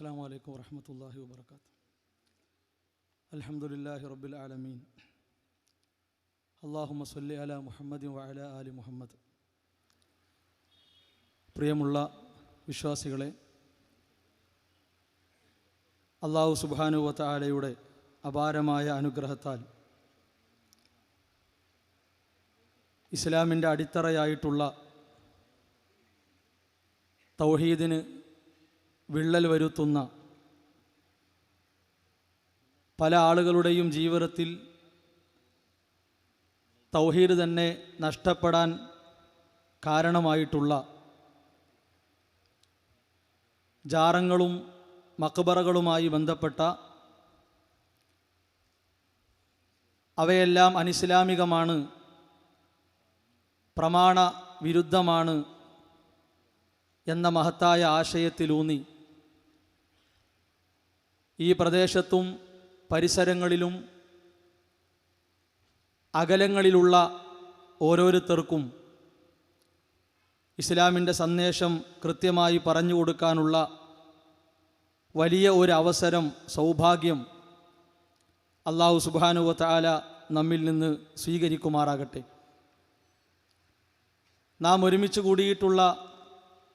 السلام عليكم ورحمة الله وبركاته. الحمد لله رب العالمين. اللهم صل على محمد وعلى آل محمد. പ്രിയമുള്ള വിശ്വാസികളെ, അല്ലാഹു സുബ്ഹാനഹു വ തആലയുടെ അപാരമായ അനുഗ്രഹത്താൽ ഇസ്ലാമിൻ്റെ അടിത്തറയായിട്ടുള്ള തൗഹീദിന് വിള്ളൽ വരുത്തുന്ന പല ആളുകളുടെയും ജീവിതത്തിൽ തൗഹീദ് തന്നെ നഷ്ടപ്പെടാൻ കാരണമായിട്ടുള്ള ജാറങ്ങളും മഖ്ബറകളുമായി ബന്ധപ്പെട്ട അവയെല്ലാം അനിസ്ലാമികമാണ്, പ്രമാണ വിരുദ്ധമാണ് എന്ന മഹത്തായ ആശയത്തിലൂന്നി ഈ പ്രദേശത്തും പരിസരങ്ങളിലും അകലങ്ങളിലുള്ള ഓരോരുത്തർക്കും ഇസ്ലാമിൻ്റെ സന്ദേശം കൃത്യമായി പറഞ്ഞു കൊടുക്കാനുള്ള വലിയ ഒരു അവസരം, സൗഭാഗ്യം അല്ലാഹു സുബ്ഹാനഹു വ തആല നമ്മിൽ നിന്ന് സ്വീകരിക്കുമാറാകട്ടെ. നാം ഒരുമിച്ച് കൂടിയിട്ടുള്ള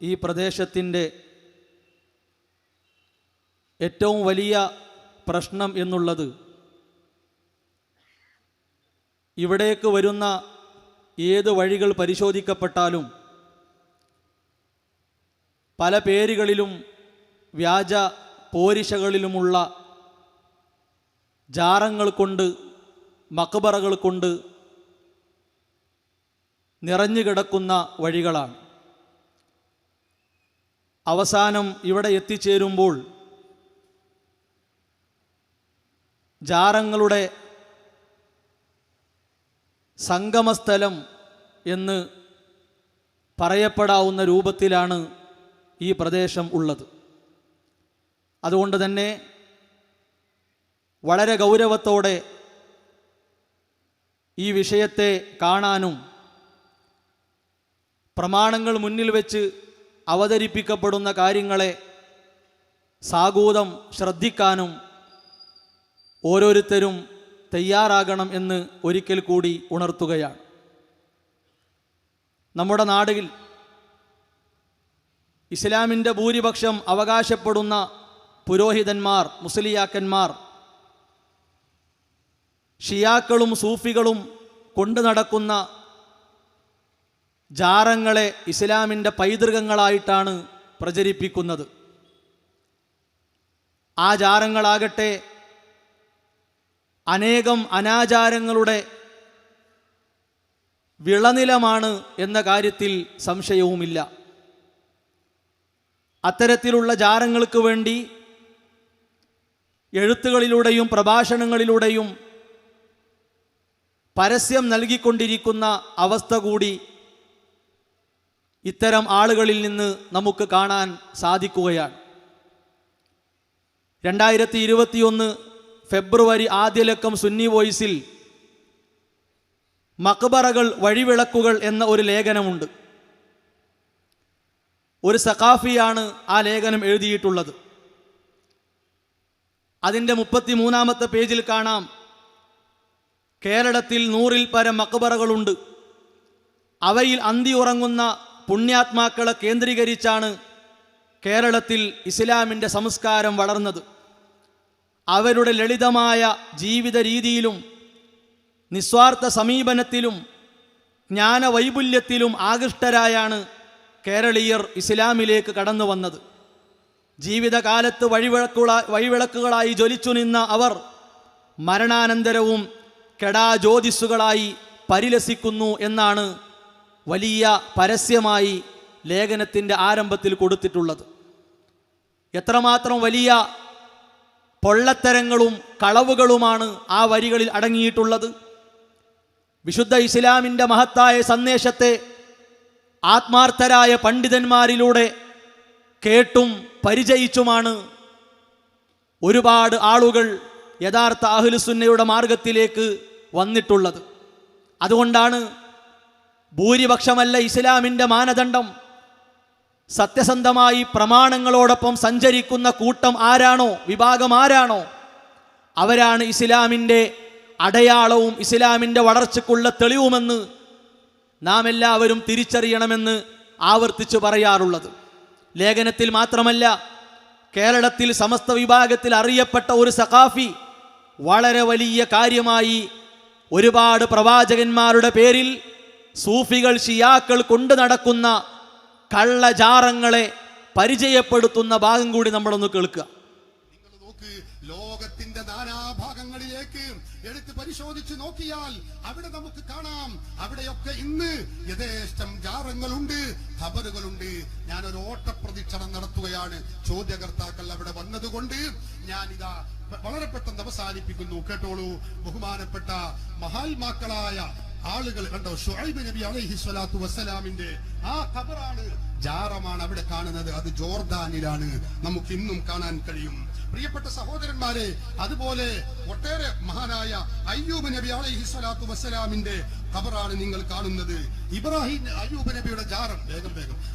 ഈ പ്രദേശത്തിൻ്റെ ഏറ്റവും വലിയ പ്രശ്നം എന്നുള്ളത് ഇവിടേക്ക് വരുന്ന ഏത് വഴികൾ പരിശോധിക്കപ്പെട്ടാലും പല പേരുകളിലും വ്യാജ പോരിശകളിലുമുള്ള ജാറങ്ങൾ കൊണ്ട്, മഖ്ബറകൾ കൊണ്ട് നിറഞ്ഞു കിടക്കുന്ന വഴികളാണ്. അവസാനം ഇവിടെ എത്തിച്ചേരുമ്പോൾ ജാറങ്ങളുടെ സംഗമസ്ഥലം എന്ന് പറയപ്പെടാവുന്ന രൂപത്തിലാണ് ഈ പ്രദേശം ഉള്ളത്. അതുകൊണ്ട് തന്നെ വളരെ ഗൗരവത്തോടെ ഈ വിഷയത്തെ കാണാനും പ്രമാണങ്ങൾ മുന്നിൽ വെച്ച് അവതരിപ്പിക്കപ്പെടുന്ന കാര്യങ്ങളെ സാഗൂതം ശ്രദ്ധിക്കാനും ഓരോരുത്തരും തയ്യാറാകണം എന്ന് ഒരിക്കൽ കൂടി ഉണർത്തുകയാണ്. നമ്മുടെ നാടിൽ ഇസ്ലാമിൻ്റെ ഭൂരിപക്ഷം അവകാശപ്പെടുന്ന പുരോഹിതന്മാർ, മുസ്ലിയാക്കന്മാർ, ഷിയാക്കളും സൂഫികളും കൊണ്ടു നടക്കുന്ന ജാറങ്ങളെ ഇസ്ലാമിൻ്റെ പൈതൃകങ്ങളായിട്ടാണ് പ്രചരിപ്പിക്കുന്നത്. ആ ജാറങ്ങളാകട്ടെ അനേകം അനാചാരങ്ങളുടെ വിളനിലമാണ് എന്ന കാര്യത്തിൽ സംശയവുമില്ല. അത്തരത്തിലുള്ള ജാറങ്ങൾക്ക് വേണ്ടി എഴുത്തുകളിലൂടെയും പ്രഭാഷണങ്ങളിലൂടെയും പരസ്യം നൽകിക്കൊണ്ടിരിക്കുന്ന അവസ്ഥ കൂടി ഇത്തരം ആളുകളിൽ നിന്ന് നമുക്ക് കാണാൻ സാധിക്കുകയാണ്. 2021 ഫെബ്രുവരി ആദ്യലക്കം സുന്നി വോയിസിൽ മഖ്ബറകൾ വഴിവിളക്കുകൾ എന്ന ഒരു ലേഖനമുണ്ട്. ഒരു സഖാഫിയാണ് ആ ലേഖനം എഴുതിയിട്ടുള്ളത്. അതിൻ്റെ 33-ാമത്തെ പേജിൽ കാണാം, കേരളത്തിൽ 100-ൽ പരം മഖ്ബറകളുണ്ട്. അവയിൽ അന്തി ഉറങ്ങുന്ന പുണ്യാത്മാക്കളെ കേന്ദ്രീകരിച്ചാണ് കേരളത്തിൽ ഇസ്ലാമിൻ്റെ സംസ്കാരം വളർന്നത്. അവരുടെ ലളിതമായ ജീവിത രീതിയിലും നിസ്വാർത്ഥ സമീപനത്തിലും ജ്ഞാനവൈപുല്യത്തിലും ആകൃഷ്ടരായാണ് കേരളീയർ ഇസ്ലാമിലേക്ക് കടന്നു വന്നത്. ജീവിതകാലത്ത് വഴിവിളക്കുകളായി ജ്വലിച്ചു നിന്ന അവർ മരണാനന്തരവും കെടാജ്യോതിസ്സുകളായി പരിലസിക്കുന്നു എന്നാണ് വലിയ പരസ്യമായി ലേഖനത്തിൻ്റെ ആരംഭത്തിൽ കൊടുത്തിട്ടുള്ളത്. എത്രമാത്രം വലിയ പൊള്ളത്തരങ്ങളും കളവുകളുമാണ് ആ വരികളിൽ അടങ്ങിയിട്ടുള്ളത്. വിശുദ്ധ ഇസ്ലാമിൻ്റെ മഹത്തായ സന്ദേശത്തെ ആത്മാർത്ഥരായ പണ്ഡിതന്മാരിലൂടെ കേട്ടും പരിചയിച്ചുമാണ് ഒരുപാട് ആളുകൾ യഥാർത്ഥ അഹ്ലുസുന്നയുടെ മാർഗത്തിലേക്ക് വന്നിട്ടുള്ളത്. അതുകൊണ്ടാണ് ഭൂരിപക്ഷമല്ല ഇസ്ലാമിൻ്റെ മാനദണ്ഡം, സത്യസന്ധമായി പ്രമാണങ്ങളോടൊപ്പം സഞ്ചരിക്കുന്ന കൂട്ടം ആരാണോ, വിഭാഗം ആരാണോ, അവരാണ് ഇസ്ലാമിൻ്റെ അടയാളവും ഇസ്ലാമിൻ്റെ വളർച്ചയ്ക്കുള്ള തെളിവുമെന്ന് നാം എല്ലാവരും തിരിച്ചറിയണമെന്ന് ആവർത്തിച്ചു പറയാറുള്ളത്. ലേഖനത്തിൽ മാത്രമല്ല, കേരളത്തിൽ സമസ്ത വിഭാഗത്തിൽ അറിയപ്പെട്ട ഒരു സഖാഫി വളരെ വലിയ കാര്യമായി ഒരുപാട് പ്രവാചകന്മാരുടെ പേരിൽ സൂഫികൾ ഷിയാക്കൾ കൊണ്ടു നടക്കുന്ന കള്ളജാറങ്ങളെ പരിചയപ്പെടുത്തുന്ന ഭാഗം കൂടി നമ്മളൊന്ന് കേൾക്കുക. ലോകത്തിന്റെ നാനാഭാഗങ്ങളിലേക്ക് എടുത്ത് പരിശോധിച്ച് നോക്കിയാൽ അവിടെ നമുക്ക് കാണാം, അവിടെയൊക്കെ ഇന്ന് യഥേഷ്ടം ജാറങ്ങളുണ്ട്, ഖബറുകളുണ്ട്. ഞാനൊരു ഓട്ടപ്രദക്ഷിണം നടത്തുകയാണ്. ചോദ്യകർത്താക്കൾ അവിടെ വന്നതുകൊണ്ട് ഞാനിതാ വളരെ പെട്ടെന്ന് അവസാനിപ്പിക്കുന്നു. കേട്ടോളൂ. ബഹുമാനപ്പെട്ട മഹാത്മാക്കളായ ആളുകൾ കണ്ടോ, ശുഐബ് നബി അലൈഹി സ്വലാത്തു വസ്സലാമിന്റെ ആ ഖബറാണ്, ജാറമാണ് അവിടെ കാണുന്നത്. അത് ജോർദാനിലാണ്, നമുക്ക് ഇന്നും കാണാൻ കഴിയും. പ്രിയപ്പെട്ട സഹോദരന്മാരെ, അതുപോലെ ഒട്ടേറെ മഹാനായ അയ്യൂബ് നബി അലൈഹി സ്വലാത്തു വസ്സലാമിന്റെ ഖബറാണ് നിങ്ങൾ കാണുന്നത്. ഇബ്രാഹിം അയ്യൂബ് നബിയുടെ ജാറം, വേഗം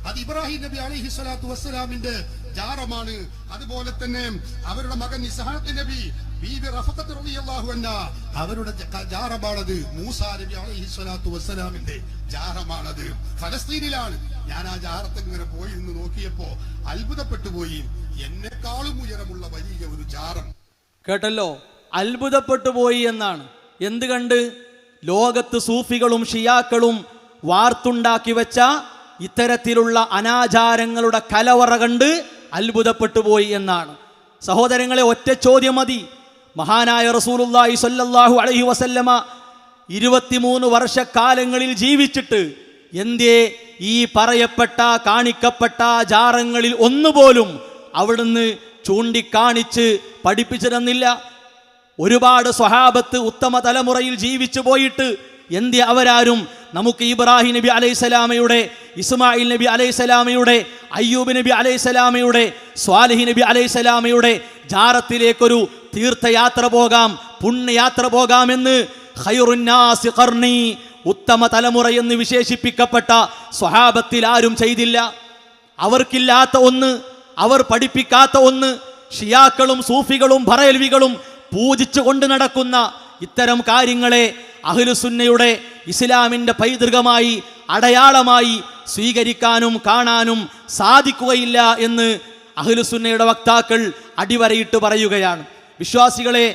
അത് ഇബ്രാഹിം നബി അലൈഹി സ്വലാത്തു വസ്സലാമിന്റെ ജാറമാണ്. അതുപോലെ തന്നെ അവരുടെ മകൻ ഇസ്ഹാഖ് നബി, ബീബി റഫഖത്ത് റളിയല്ലാഹു അൻഹാ, അവരുടെ ജാറമാണത്. മൂസാ നബി അലൈഹി സ്വലാത്തു വസ്സലാമിന്റെ ജാറമാണത്. ഫലസ്തീനിലാണ്. ഞാൻ ആ ജാറത്ത് ഇങ്ങനെ പോയി നിന്ന് നോക്കിയപ്പോ അത്ഭുതപ്പെട്ടു പോയി. എന്നെക്കാളും ഉയരമുള്ള വലിയ ഒരു ജാറം. കേട്ടല്ലോ, അത്ഭുതപ്പെട്ടു പോയി എന്നാണ്. എന്ത് കണ്ട്? ലോകത്ത് സൂഫികളും ഷിയാക്കളും വാർത്തുണ്ടാക്കി വെച്ച ഇത്തരത്തിലുള്ള അനാചാരങ്ങളുടെ കലവറ കണ്ട് അത്ഭുതപ്പെട്ടു പോയി എന്നാണ്. സഹോദരങ്ങളെ, ഒറ്റ ചോദ്യം മതി. മഹാനായ റസൂലുള്ളാഹി സ്വല്ലല്ലാഹു അലൈഹി വസല്ലമ 23 വർഷക്കാലങ്ങളിൽ ജീവിച്ചിട്ട് എന്തേ ഈ പറയപ്പെട്ട കാണിക്കപ്പെട്ട ജാറങ്ങളിൽ ഒന്നുപോലും അവിടുന്ന് ചൂണ്ടിക്കാണിച്ച് പഠിപ്പിച്ചു തന്നില്ല? ഒരുപാട് സ്വഹാബത്ത് ഉത്തമ തലമുറയിൽ ജീവിച്ചു പോയിട്ട് എന്തേ അവരാരും നമുക്ക് ഇബ്രാഹിം നബി അലൈഹിസ്സലാമയുടെ, ഇസ്മായിൽ നബി അലൈഹിസ്സലാമയുടെ, അയ്യൂബ് നബി അലൈഹിസ്സലാമയുടെ, സ്വാലിഹ് നബി അലൈഹിസ്സലാമയുടെ ജാറത്തിലേക്കൊരു തീർത്ഥയാത്ര പോകാം, പുണ്യയാത്ര പോകാമെന്ന് ഖൈറുന്നാസി ഖർനി, ഉത്തമ തലമുറ എന്ന് വിശേഷിപ്പിക്കപ്പെട്ട സ്വഹാബത്തിൽ ആരും ചെയ്തില്ല. അവർക്കില്ലാത്ത ഒന്ന്, അവർ പഠിപ്പിക്കാത്ത ഒന്ന്, ഷിയാക്കളും സൂഫികളും ബറേൽവികളും പൂജിച്ചു കൊണ്ട് നടക്കുന്ന ഇത്തരം കാര്യങ്ങളെ അഹ്ലുസുന്നയുടെ ഇസ്ലാമിൻ്റെ പൈതൃകമായി അടയാളമായി സ്വീകരിക്കാനും കാണാനും സാധിക്കുകയില്ല എന്ന് അഹ്ലുസുന്നയുടെ വക്താക്കൾ അടിവരയിട്ട് പറയുകയാണ്. വിശ്വാസികളെ,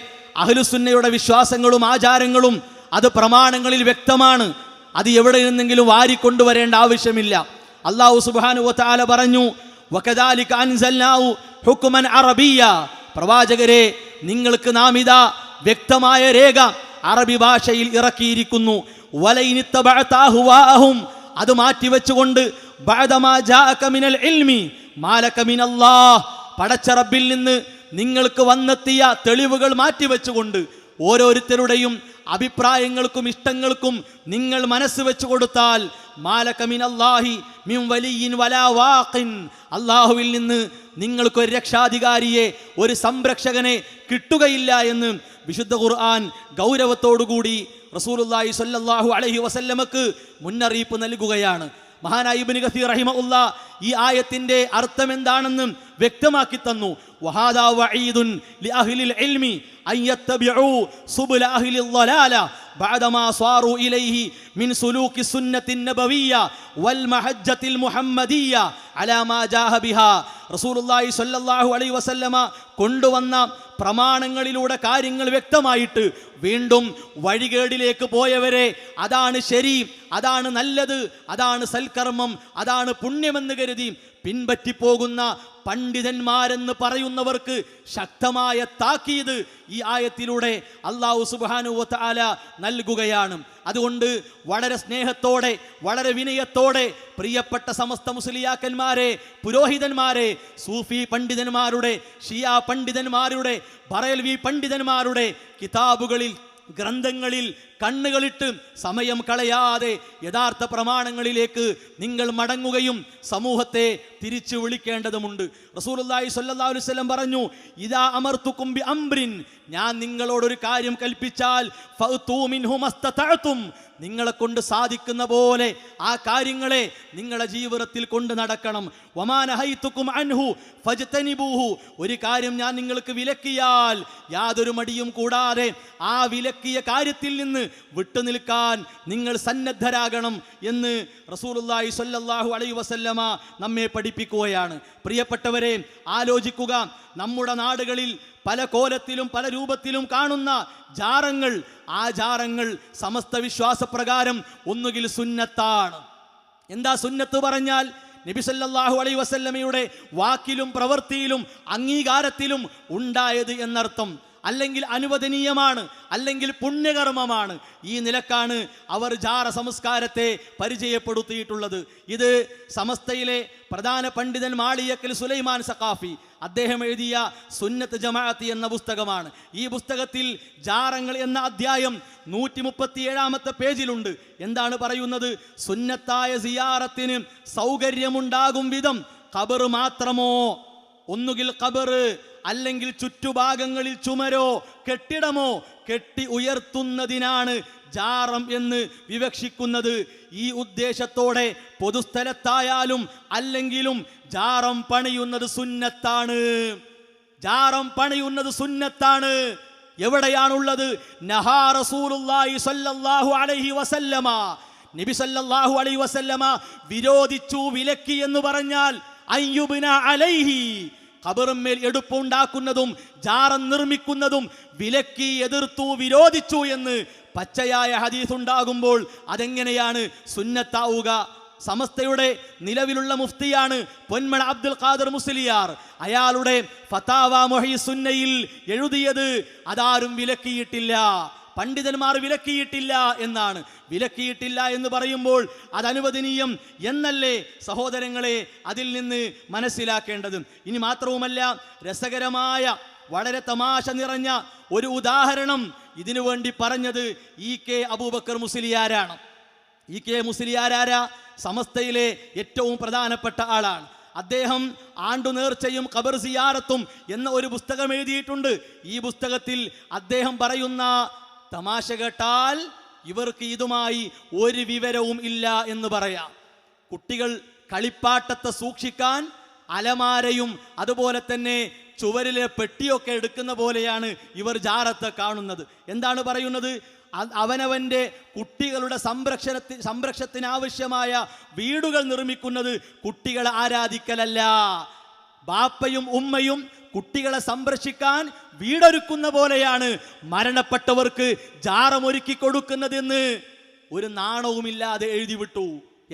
അഹ്ലുസുന്നയുടെ വിശ്വാസങ്ങളും ആചാരങ്ങളും അത് പ്രമാണങ്ങളിൽ വ്യക്തമാണ്. അത് എവിടെ നിന്നെങ്കിലും വാരിക്കൊണ്ടുവരേണ്ട ആവശ്യമില്ല. അല്ലാഹു സുബ്ഹാനഹു വ തആല പറഞ്ഞു, വകദാലിക അൻസൽനാഹു ഹുക്മൻ അറബിയ്യ, പ്രവാചകരെ നിങ്ങൾക്ക് നാം ഇതാ വ്യക്തമായ രേഖ അറബി ഭാഷയിൽ ഇറക്കിയിരിക്കുന്നു. വലൈനിത്തബഅത അഹ്വാഅഹും, അത് മാറ്റിവെച്ചുകൊണ്ട് ബഅദമാ ജാഅക മിനൽ ഇൽമി മാലക മിനല്ലാഹ്, പടച്ച റബ്ബിൽ നിന്ന് നിങ്ങൾക്ക് വന്നെത്തിയ തെളിവുകൾ മാറ്റിവെച്ചുകൊണ്ട് ഓരോരുത്തരുടെയും അഭിപ്രായങ്ങൾക്കും ഇഷ്ടങ്ങൾക്കും നിങ്ങൾ മനസ്സ് വെച്ചു കൊടുത്താൽ മാലക മിനല്ലാഹി മിൻ വലിയ്യിൻ വലാ വാഖിൻ, അല്ലാഹുവിൽ നിന്ന് നിങ്ങൾക്കൊരു രക്ഷാധികാരിയെ, ഒരു സംരക്ഷകനെ കിട്ടുകയില്ല എന്ന് വിശുദ്ധ ഖുർആൻ ഗൗരവത്തോടുകൂടി റസൂലുള്ളാഹി സ്വല്ലല്ലാഹു അലൈഹി വസല്ലമക്ക് മുന്നറിയിപ്പ് നൽകുകയാണ്. മഹാനായ ഇബ്നു കസീർ റഹിമഹുല്ലാഹ് ഈ ആയത്തിന്റെ അർത്ഥം എന്താണെന്ന് വ്യക്തമാക്കി തന്നു. വഹാദാ വഈദുൻ ലിഅഹ്ലിൽ ഇൽമി അൻ യത്തബിഉ സുബുല അഹ്ലിൽ ളലാല ബഅദമാ സാറു ഇലൈഹി മിൻ സുലൂകി സുന്നത്തിൻ നബവിയ്യ വൽ മഹജ്ജത്തിൽ മുഹമ്മദിയ്യ അലാ മാ ജാഹ ബിഹാ. റസൂലുള്ളാഹി സ്വല്ലല്ലാഹു അലൈഹി വസല്ലമ കൊണ്ടുവന്ന പ്രമാണങ്ങളിലൂടെ കാര്യങ്ങൾ വ്യക്തമായിട്ട് വീണ്ടും വഴികേടിലേക്ക് പോയവരെ അതാണ് ശരി, അതാണ് നല്ലത്, അതാണ് സൽക്കർമ്മം, അതാണ് പുണ്യമെന്ന് കരുതി പിൻപറ്റിപ്പോകുന്ന പണ്ഡിതന്മാരെന്ന് പറയുന്നവർക്ക് ശക്തമായ താക്കീത് ഈ ആയത്തിലൂടെ അല്ലാഹു സുബ്ഹാനഹു വ തആല നൽകുകയാണ്. അതുകൊണ്ട് വളരെ സ്നേഹത്തോടെ, വളരെ വിനയത്തോടെ പ്രിയപ്പെട്ട സമസ്ത മുസ്ലിയാക്കന്മാരെ, പുരോഹിതന്മാരെ, സൂഫി പണ്ഡിതന്മാരുടെ, ഷിയാ പണ്ഡിതന്മാരുടെ, ബറേൽവി പണ്ഡിതന്മാരുടെ കിതാബുകളിൽ, ഗ്രന്ഥങ്ങളിൽ കണ്ണുകളിട്ട് സമയം കളയാതെ യഥാർത്ഥ പ്രമാണങ്ങളിലേക്ക് നിങ്ങൾ മടങ്ങുകയും സമൂഹത്തെ തിരിച്ചു വിളിക്കേണ്ടതുണ്ട്. റസൂലുള്ളാഹി സ്വല്ലല്ലാഹു അലൈഹി വസല്ലം പറഞ്ഞു, ഇദാ അമർതുകും ബി അംറിൻ, ഞാൻ നിങ്ങളോടൊരു കാര്യം കൽപ്പിച്ചാൽ ഫഅ്തൂ മിൻഹു മസ്തതഅതും, നിങ്ങളെ കൊണ്ട് സാധിക്കുന്ന പോലെ ആ കാര്യങ്ങളെ നിങ്ങളുടെ ജീവിതത്തിൽ കൊണ്ട് നടക്കണം. വമാ നഹൈതുകും അൻഹു ഫജ്തനിബൂഹു, ഒരു കാര്യം ഞാൻ നിങ്ങൾക്ക് വിലക്കിയാൽ യാതൊരു മടിയും കൂടാതെ ആ വിലക്കിയ കാര്യത്തിൽ നിന്ന് വിട്ടുനിൽക്കാൻ നിങ്ങൾ സന്നദ്ധരാകണം എന്ന് റസൂലുള്ളാഹി സ്വല്ലല്ലാഹു അലൈഹി വസല്ലമ നമ്മെ പഠിപ്പിക്കുകയാണ്. പ്രിയപ്പെട്ടവരെ, ആലോചിക്കുക, നമ്മുടെ നാടുകളിൽ പല കോലത്തിലും പല രൂപത്തിലും കാണുന്ന ജാറങ്ങൾ, ആ ജാറങ്ങൾ സമസ്ത വിശ്വാസപ്രകാരം ഒന്നുകിൽ സുന്നത്താണ്. എന്താ സുന്നത്ത് പറഞ്ഞാൽ? നബി സല്ലല്ലാഹു അലൈഹി വസല്ലമയുടെ വാക്കിലും പ്രവൃത്തിയിലും അംഗീകാരത്തിലും ഉണ്ടായത് എന്നർത്ഥം. അല്ലെങ്കിൽ അനുവദനീയമാണ്, അല്ലെങ്കിൽ പുണ്യകർമ്മമാണ്. ഈ നിലക്കാണ് അവർ ജാറ സംസ്കാരത്തെ പരിചയപ്പെടുത്തിയിട്ടുള്ളത്. ഇത് സമസ്തയിലെ പ്രധാന പണ്ഡിതൻ മാളിയക്കൽ സുലൈമാൻ സഖാഫി അദ്ദേഹം എഴുതിയ സുന്നത്ത് ജമാഅത്ത് എന്ന പുസ്തകമാണ്. ഈ പുസ്തകത്തിൽ ജാറങ്ങൾ എന്ന അധ്യായം 137 പേജിലുണ്ട്. എന്താണ് പറയുന്നത്? സുന്നത്തായ സിയാറത്തിന് സൗകര്യമുണ്ടാകും വിധം ഖബർ മാത്രമോ, ഒന്നുകിൽ ഖബർ അല്ലെങ്കിൽ ചുറ്റുഭാഗങ്ങളിൽ ചുമരോ കെട്ടിടമോ കെട്ടി ഉയർത്തുന്നതിനാണ് ജാറം എന്ന് വിവക്ഷിക്കുന്നത്. ഈ ഉദ്ദേശത്തോടെ പൊതുസ്ഥലത്തായാലും അല്ലെങ്കിലും ജാറം പണിയുന്നത് സുന്നത്താണ്. ജാറം പണിയുന്നത് സുന്നത്താണ്. എവിടെയാണുള്ളത്? നഹാ റസൂലുള്ളാഹി സ്വല്ലല്ലാഹു അലൈഹി വസല്ലമ, നബി സല്ലല്ലാഹു അലൈഹി വസല്ലമ വിരോധിച്ചു, വിലക്കി എന്ന് പറഞ്ഞാൽ അയ്യുബ്ന അലൈഹി, ഖബറിന്മേൽ എടുപ്പുണ്ടാക്കുന്നതും ജാറം നിർമ്മിക്കുന്നതും വിലക്കി, എതിർത്തു, വിരോധിച്ചു എന്ന് പച്ചയായ ഹദീസ് ഉണ്ടാകുമ്പോൾ അതെങ്ങനെയാണ് സുന്നത്താവുക? സമസ്തയുടെ നിലവിലുള്ള മുഫ്തിയാണ് പൊന്മള അബ്ദുൽ ഖാദർ മുസ്ലിയാർ. അയാളുടെ ഫതാവ മുഹയ്യിസുന്നയിൽ എഴുതിയത് അതാരും വിലക്കിയിട്ടില്ല, പണ്ഡിതന്മാർ വിലക്കിയിട്ടില്ല എന്നാണ്. വിലക്കിയിട്ടില്ല എന്ന് പറയുമ്പോൾ അത് അനുവദനീയം എന്നല്ലേ സഹോദരങ്ങളെ അതിൽ നിന്ന് മനസ്സിലാക്കേണ്ടത്. ഇനി മാത്രവുമല്ല, രസകരമായ വളരെ തമാശ നിറഞ്ഞ ഒരു ഉദാഹരണം ഇതിനു വേണ്ടി പറഞ്ഞത് EK അബൂബക്കർ മുസ്ലിയാരാണ്. EK മുസ്ലിയാരാ? സമസ്തയിലെ ഏറ്റവും പ്രധാനപ്പെട്ട ആളാണ്. അദ്ദേഹം ആണ്ടു നേർച്ചയും ഖബർ സിയാറത്തും എന്ന ഒരു പുസ്തകം എഴുതിയിട്ടുണ്ട്. ഈ പുസ്തകത്തിൽ അദ്ദേഹം പറയുന്ന തമാശ കേട്ടാൽ ഇവർക്ക് ഇതുമായി ഒരു വിവരവും ഇല്ല എന്ന് പറയാം. കുട്ടികൾ കളിപ്പാട്ടത്തെ സൂക്ഷിക്കാൻ അലമാരയും അതുപോലെ തന്നെ ചുവരിലെ പെട്ടിയൊക്കെ എടുക്കുന്ന പോലെയാണ് ഇവർ ജാറത്തെ കാണുന്നത്. എന്താണ് പറയുന്നത്? അവനവൻ്റെ കുട്ടികളുടെ സംരക്ഷണത്തിന് ആവശ്യമായ വീടുകൾ നിർമ്മിക്കുന്നത് കുട്ടികളെ ആരാധിക്കലല്ല. ബാപ്പയും ഉമ്മയും കുട്ടികളെ സംരക്ഷിക്കാൻ വീടൊരുക്കുന്ന പോലെയാണ് മരണപ്പെട്ടവർക്ക് ജാറമൊരുക്കി കൊടുക്കുന്നതെന്ന് ഒരു നാണവുമില്ലാതെ എഴുതി വിട്ടു.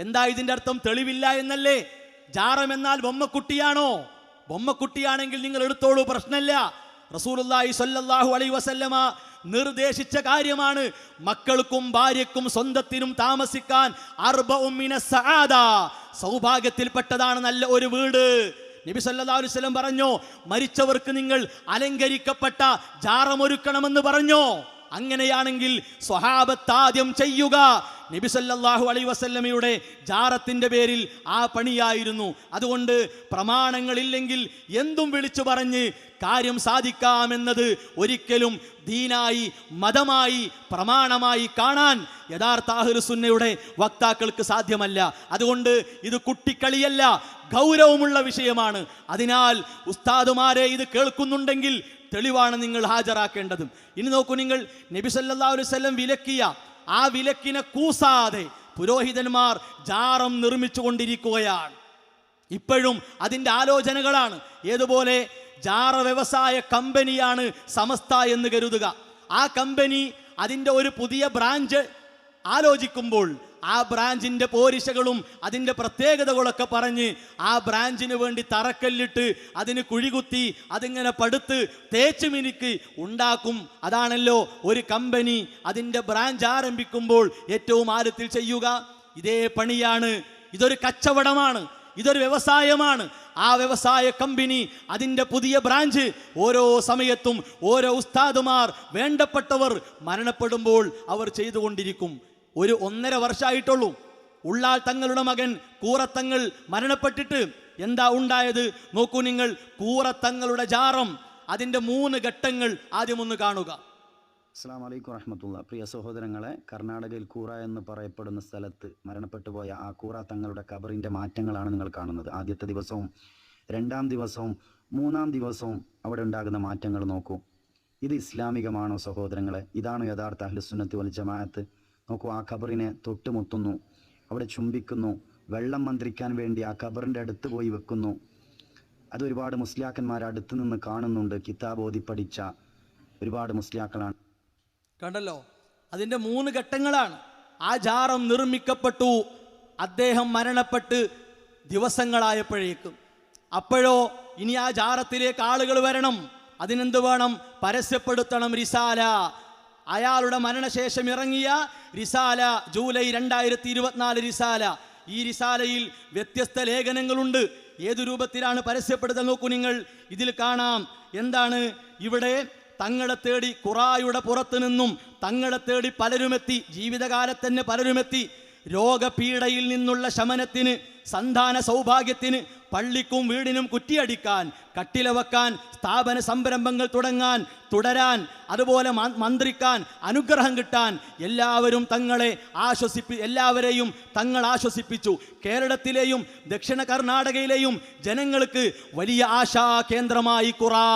എന്താ ഇതിൻ്റെ അർത്ഥം? തെളിവില്ല എന്നല്ലേ? ജാറം എന്നാൽ ബൊമ്മക്കുട്ടിയാണോ? ബൊമ്മക്കുട്ടിയാണെങ്കിൽ നിങ്ങൾ എടുത്തോളൂ, പ്രശ്നമില്ല. റസൂലുള്ളാഹി സ്വല്ലല്ലാഹു അലൈഹി വസല്ലമ നിർദ്ദേശിച്ച കാര്യമാണ്. മക്കൾക്കും ഭാര്യക്കും സ്വന്തത്തിനും താമസിക്കാൻ അർബഉം മിനസ് സആദ, സൗഭാഗ്യത്തിൽപ്പെട്ടതാണ് നല്ല ഒരു വീട്. നബി സല്ലല്ലാഹു അലൈഹി വസല്ലം പറഞ്ഞോ, മരിച്ചവർക്ക് നിങ്ങൾ അലങ്കരിക്കപ്പെട്ട ജാറമൊരുക്കണമെന്ന് പറഞ്ഞോ? അങ്ങനെയാണെങ്കിൽ സ്വഹാബത്ത് ആദ്യം ചെയ്യുക നബി സല്ലല്ലാഹു അലൈഹി വസല്ലമയുടെ ജാറത്തിന്റെ പേരിൽ ആ പണിയായിരുന്നു. അതുകൊണ്ട് പ്രമാണങ്ങളില്ലെങ്കിൽ എന്തും വിളിച്ചു പറഞ്ഞ് കാര്യം സാധിക്കാമെന്നത് ഒരിക്കലും ദീനായി, മതമായി, പ്രമാണമായി കാണാൻ യഥാർത്ഥ അഹ്ലുസുന്നയുടെ വക്താക്കൾക്ക് സാധ്യമല്ല. അതുകൊണ്ട് ഇത് കുട്ടിക്കളിയല്ല, ഗൗരവമുള്ള വിഷയമാണ്. അതിനാൽ ഉസ്താദുമാരെ ഇത് കേൾക്കുന്നുണ്ടെങ്കിൽ തെളിവാണ് നിങ്ങൾ ഹാജരാക്കേണ്ടതും. ഇനി നോക്കൂ നിങ്ങൾ, നബി സല്ലല്ലാഹു അലൈഹി വസല്ലം വിലക്കിയ ആ വിലക്കിനെ കൂസാതെ പുരോഹിതന്മാർ ജാറം നിർമ്മിച്ചു കൊണ്ടിരിക്കുകയാണ്. ഇപ്പോഴും അതിൻ്റെ ആലോചനകളാണ്. ഏതുപോലെ ജാറ വ്യവസായ കമ്പനിയാണ് സമസ്ത എന്ന് കരുതുക. ആ കമ്പനി അതിൻ്റെ ഒരു പുതിയ ബ്രാഞ്ച് ആലോചിക്കുമ്പോൾ ആ ബ്രാഞ്ചിൻ്റെ പോരിശകളും അതിൻ്റെ പ്രത്യേകതകളൊക്കെ പറഞ്ഞ് ആ ബ്രാഞ്ചിന് വേണ്ടി തറക്കല്ലിട്ട് അതിന് കുഴികുത്തി അതിങ്ങനെ പടുത്ത് തേച്ച് മിനുക്കി ഉണ്ടാക്കും. അതാണല്ലോ ഒരു കമ്പനി അതിൻ്റെ ബ്രാഞ്ച് ആരംഭിക്കുമ്പോൾ ഏറ്റവും ആഴത്തിൽ ചെയ്യുക. ഇതേ പണിയാണ്. ഇതൊരു കച്ചവടമാണ്, ഇതൊരു വ്യവസായമാണ്. ആ വ്യവസായ കമ്പനി അതിൻ്റെ പുതിയ ബ്രാഞ്ച് ഓരോ സമയത്തും ഓരോ ഉസ്താദുമാർ വേണ്ടപ്പെട്ടവർ മരണപ്പെടുമ്പോൾ അവർ ചെയ്തുകൊണ്ടിരിക്കും. ഒരു 1.5 വർഷമായിട്ടുള്ളൂ. ഉള്ളാൾ തങ്ങളുടെ മകൻ കൂറത്തങ്ങൾ മരണപ്പെട്ടിട്ട് എന്താ ഉണ്ടായത് നോക്കൂ നിങ്ങൾ. കൂറത്തങ്ങളുടെ ജാറം, അതിൻ്റെ 3 ഘട്ടങ്ങൾ ആദ്യം ഒന്ന് കാണുക. അസ്സലാമു അലൈക്കും വറഹ്മത്തുള്ളാഹി. പ്രിയ സഹോദരങ്ങളെ, കർണാടകയിൽ കൂറ എന്ന് പറയപ്പെടുന്ന സ്ഥലത്ത് മരണപ്പെട്ടുപോയ ആ കൂറ തങ്ങളുടെ ഖബറിൻ്റെ മാറ്റങ്ങളാണ് നിങ്ങൾ കാണുന്നത്. ആദ്യത്തെ ദിവസവും 2-ാം ദിവസവും 3-ാം ദിവസവും അവിടെ ഉണ്ടാകുന്ന മാറ്റങ്ങൾ നോക്കൂ. ഇത് ഇസ്ലാമികമാണോ സഹോദരങ്ങളെ? ഇതാണോ യഥാർത്ഥ അഹ്ലുസുന്നത്തി വൽ ജമാഅത്ത്? നോക്കൂ, ആ ഖബറിനെ തൊട്ടുമുത്തുന്നു, അവിടെ ചുംബിക്കുന്നു, വെള്ളം മന്ത്രിക്കാൻ വേണ്ടി ആ ഖബറിൻ്റെ അടുത്ത് പോയി വെക്കുന്നു. അതൊരുപാട് മുസ്ലിയാക്കന്മാർ അടുത്ത് നിന്ന് കാണുന്നുണ്ട്. കിതാബ് ഓതി പഠിച്ച ഒരുപാട് മുസ്ലിയാക്കളാണ്. കണ്ടല്ലോ, അതിൻ്റെ 3 ഘട്ടങ്ങളാണ്. ആ ജാറം നിർമ്മിക്കപ്പെട്ടു, അദ്ദേഹം മരണപ്പെട്ട് ദിവസങ്ങളായപ്പോഴേക്കും. അപ്പോഴോ ഇനി ആ ജാറത്തിലേക്ക് ആളുകൾ വരണം. അതിനെന്ത് വേണം? പരസ്യപ്പെടുത്തണം റിസാല. അയാളുടെ മരണശേഷം ഇറങ്ങിയ റിസാല, ജൂലൈ 2024 റിസാല. ഈ റിസാലയിൽ വ്യത്യസ്ത ലേഖനങ്ങളുണ്ട്. ഏതു രൂപത്തിലാണ് പരസ്യപ്പെടുത്താൻ നോക്കൂ നിങ്ങൾ. ഇതിൽ കാണാം എന്താണ് ഇവിടെ. തങ്ങളെ തേടി ഖുറായുടെ പുറത്തു നിന്നും തങ്ങളെ തേടി പലരുമെത്തി, ജീവിതകാലത്തന്നെ പലരുമെത്തി. രോഗപീഡയിൽ നിന്നുള്ള ശമനത്തിന്, സന്താന സൗഭാഗ്യത്തിന്, പള്ളിക്കും വീടിനും കുറ്റിയടിക്കാൻ, കട്ടില വെക്കാൻ, സ്ഥാപന സംരംഭങ്ങൾ തുടരാൻ, അതുപോലെ മന്ത്രിക്കാൻ, അനുഗ്രഹം കിട്ടാൻ എല്ലാവരെയും തങ്ങൾ ആശ്വസിപ്പിച്ചു. കേരളത്തിലെയും ദക്ഷിണ കർണാടകയിലെയും ജനങ്ങൾക്ക് വലിയ ആശാ കേന്ദ്രമായി ഖുറാ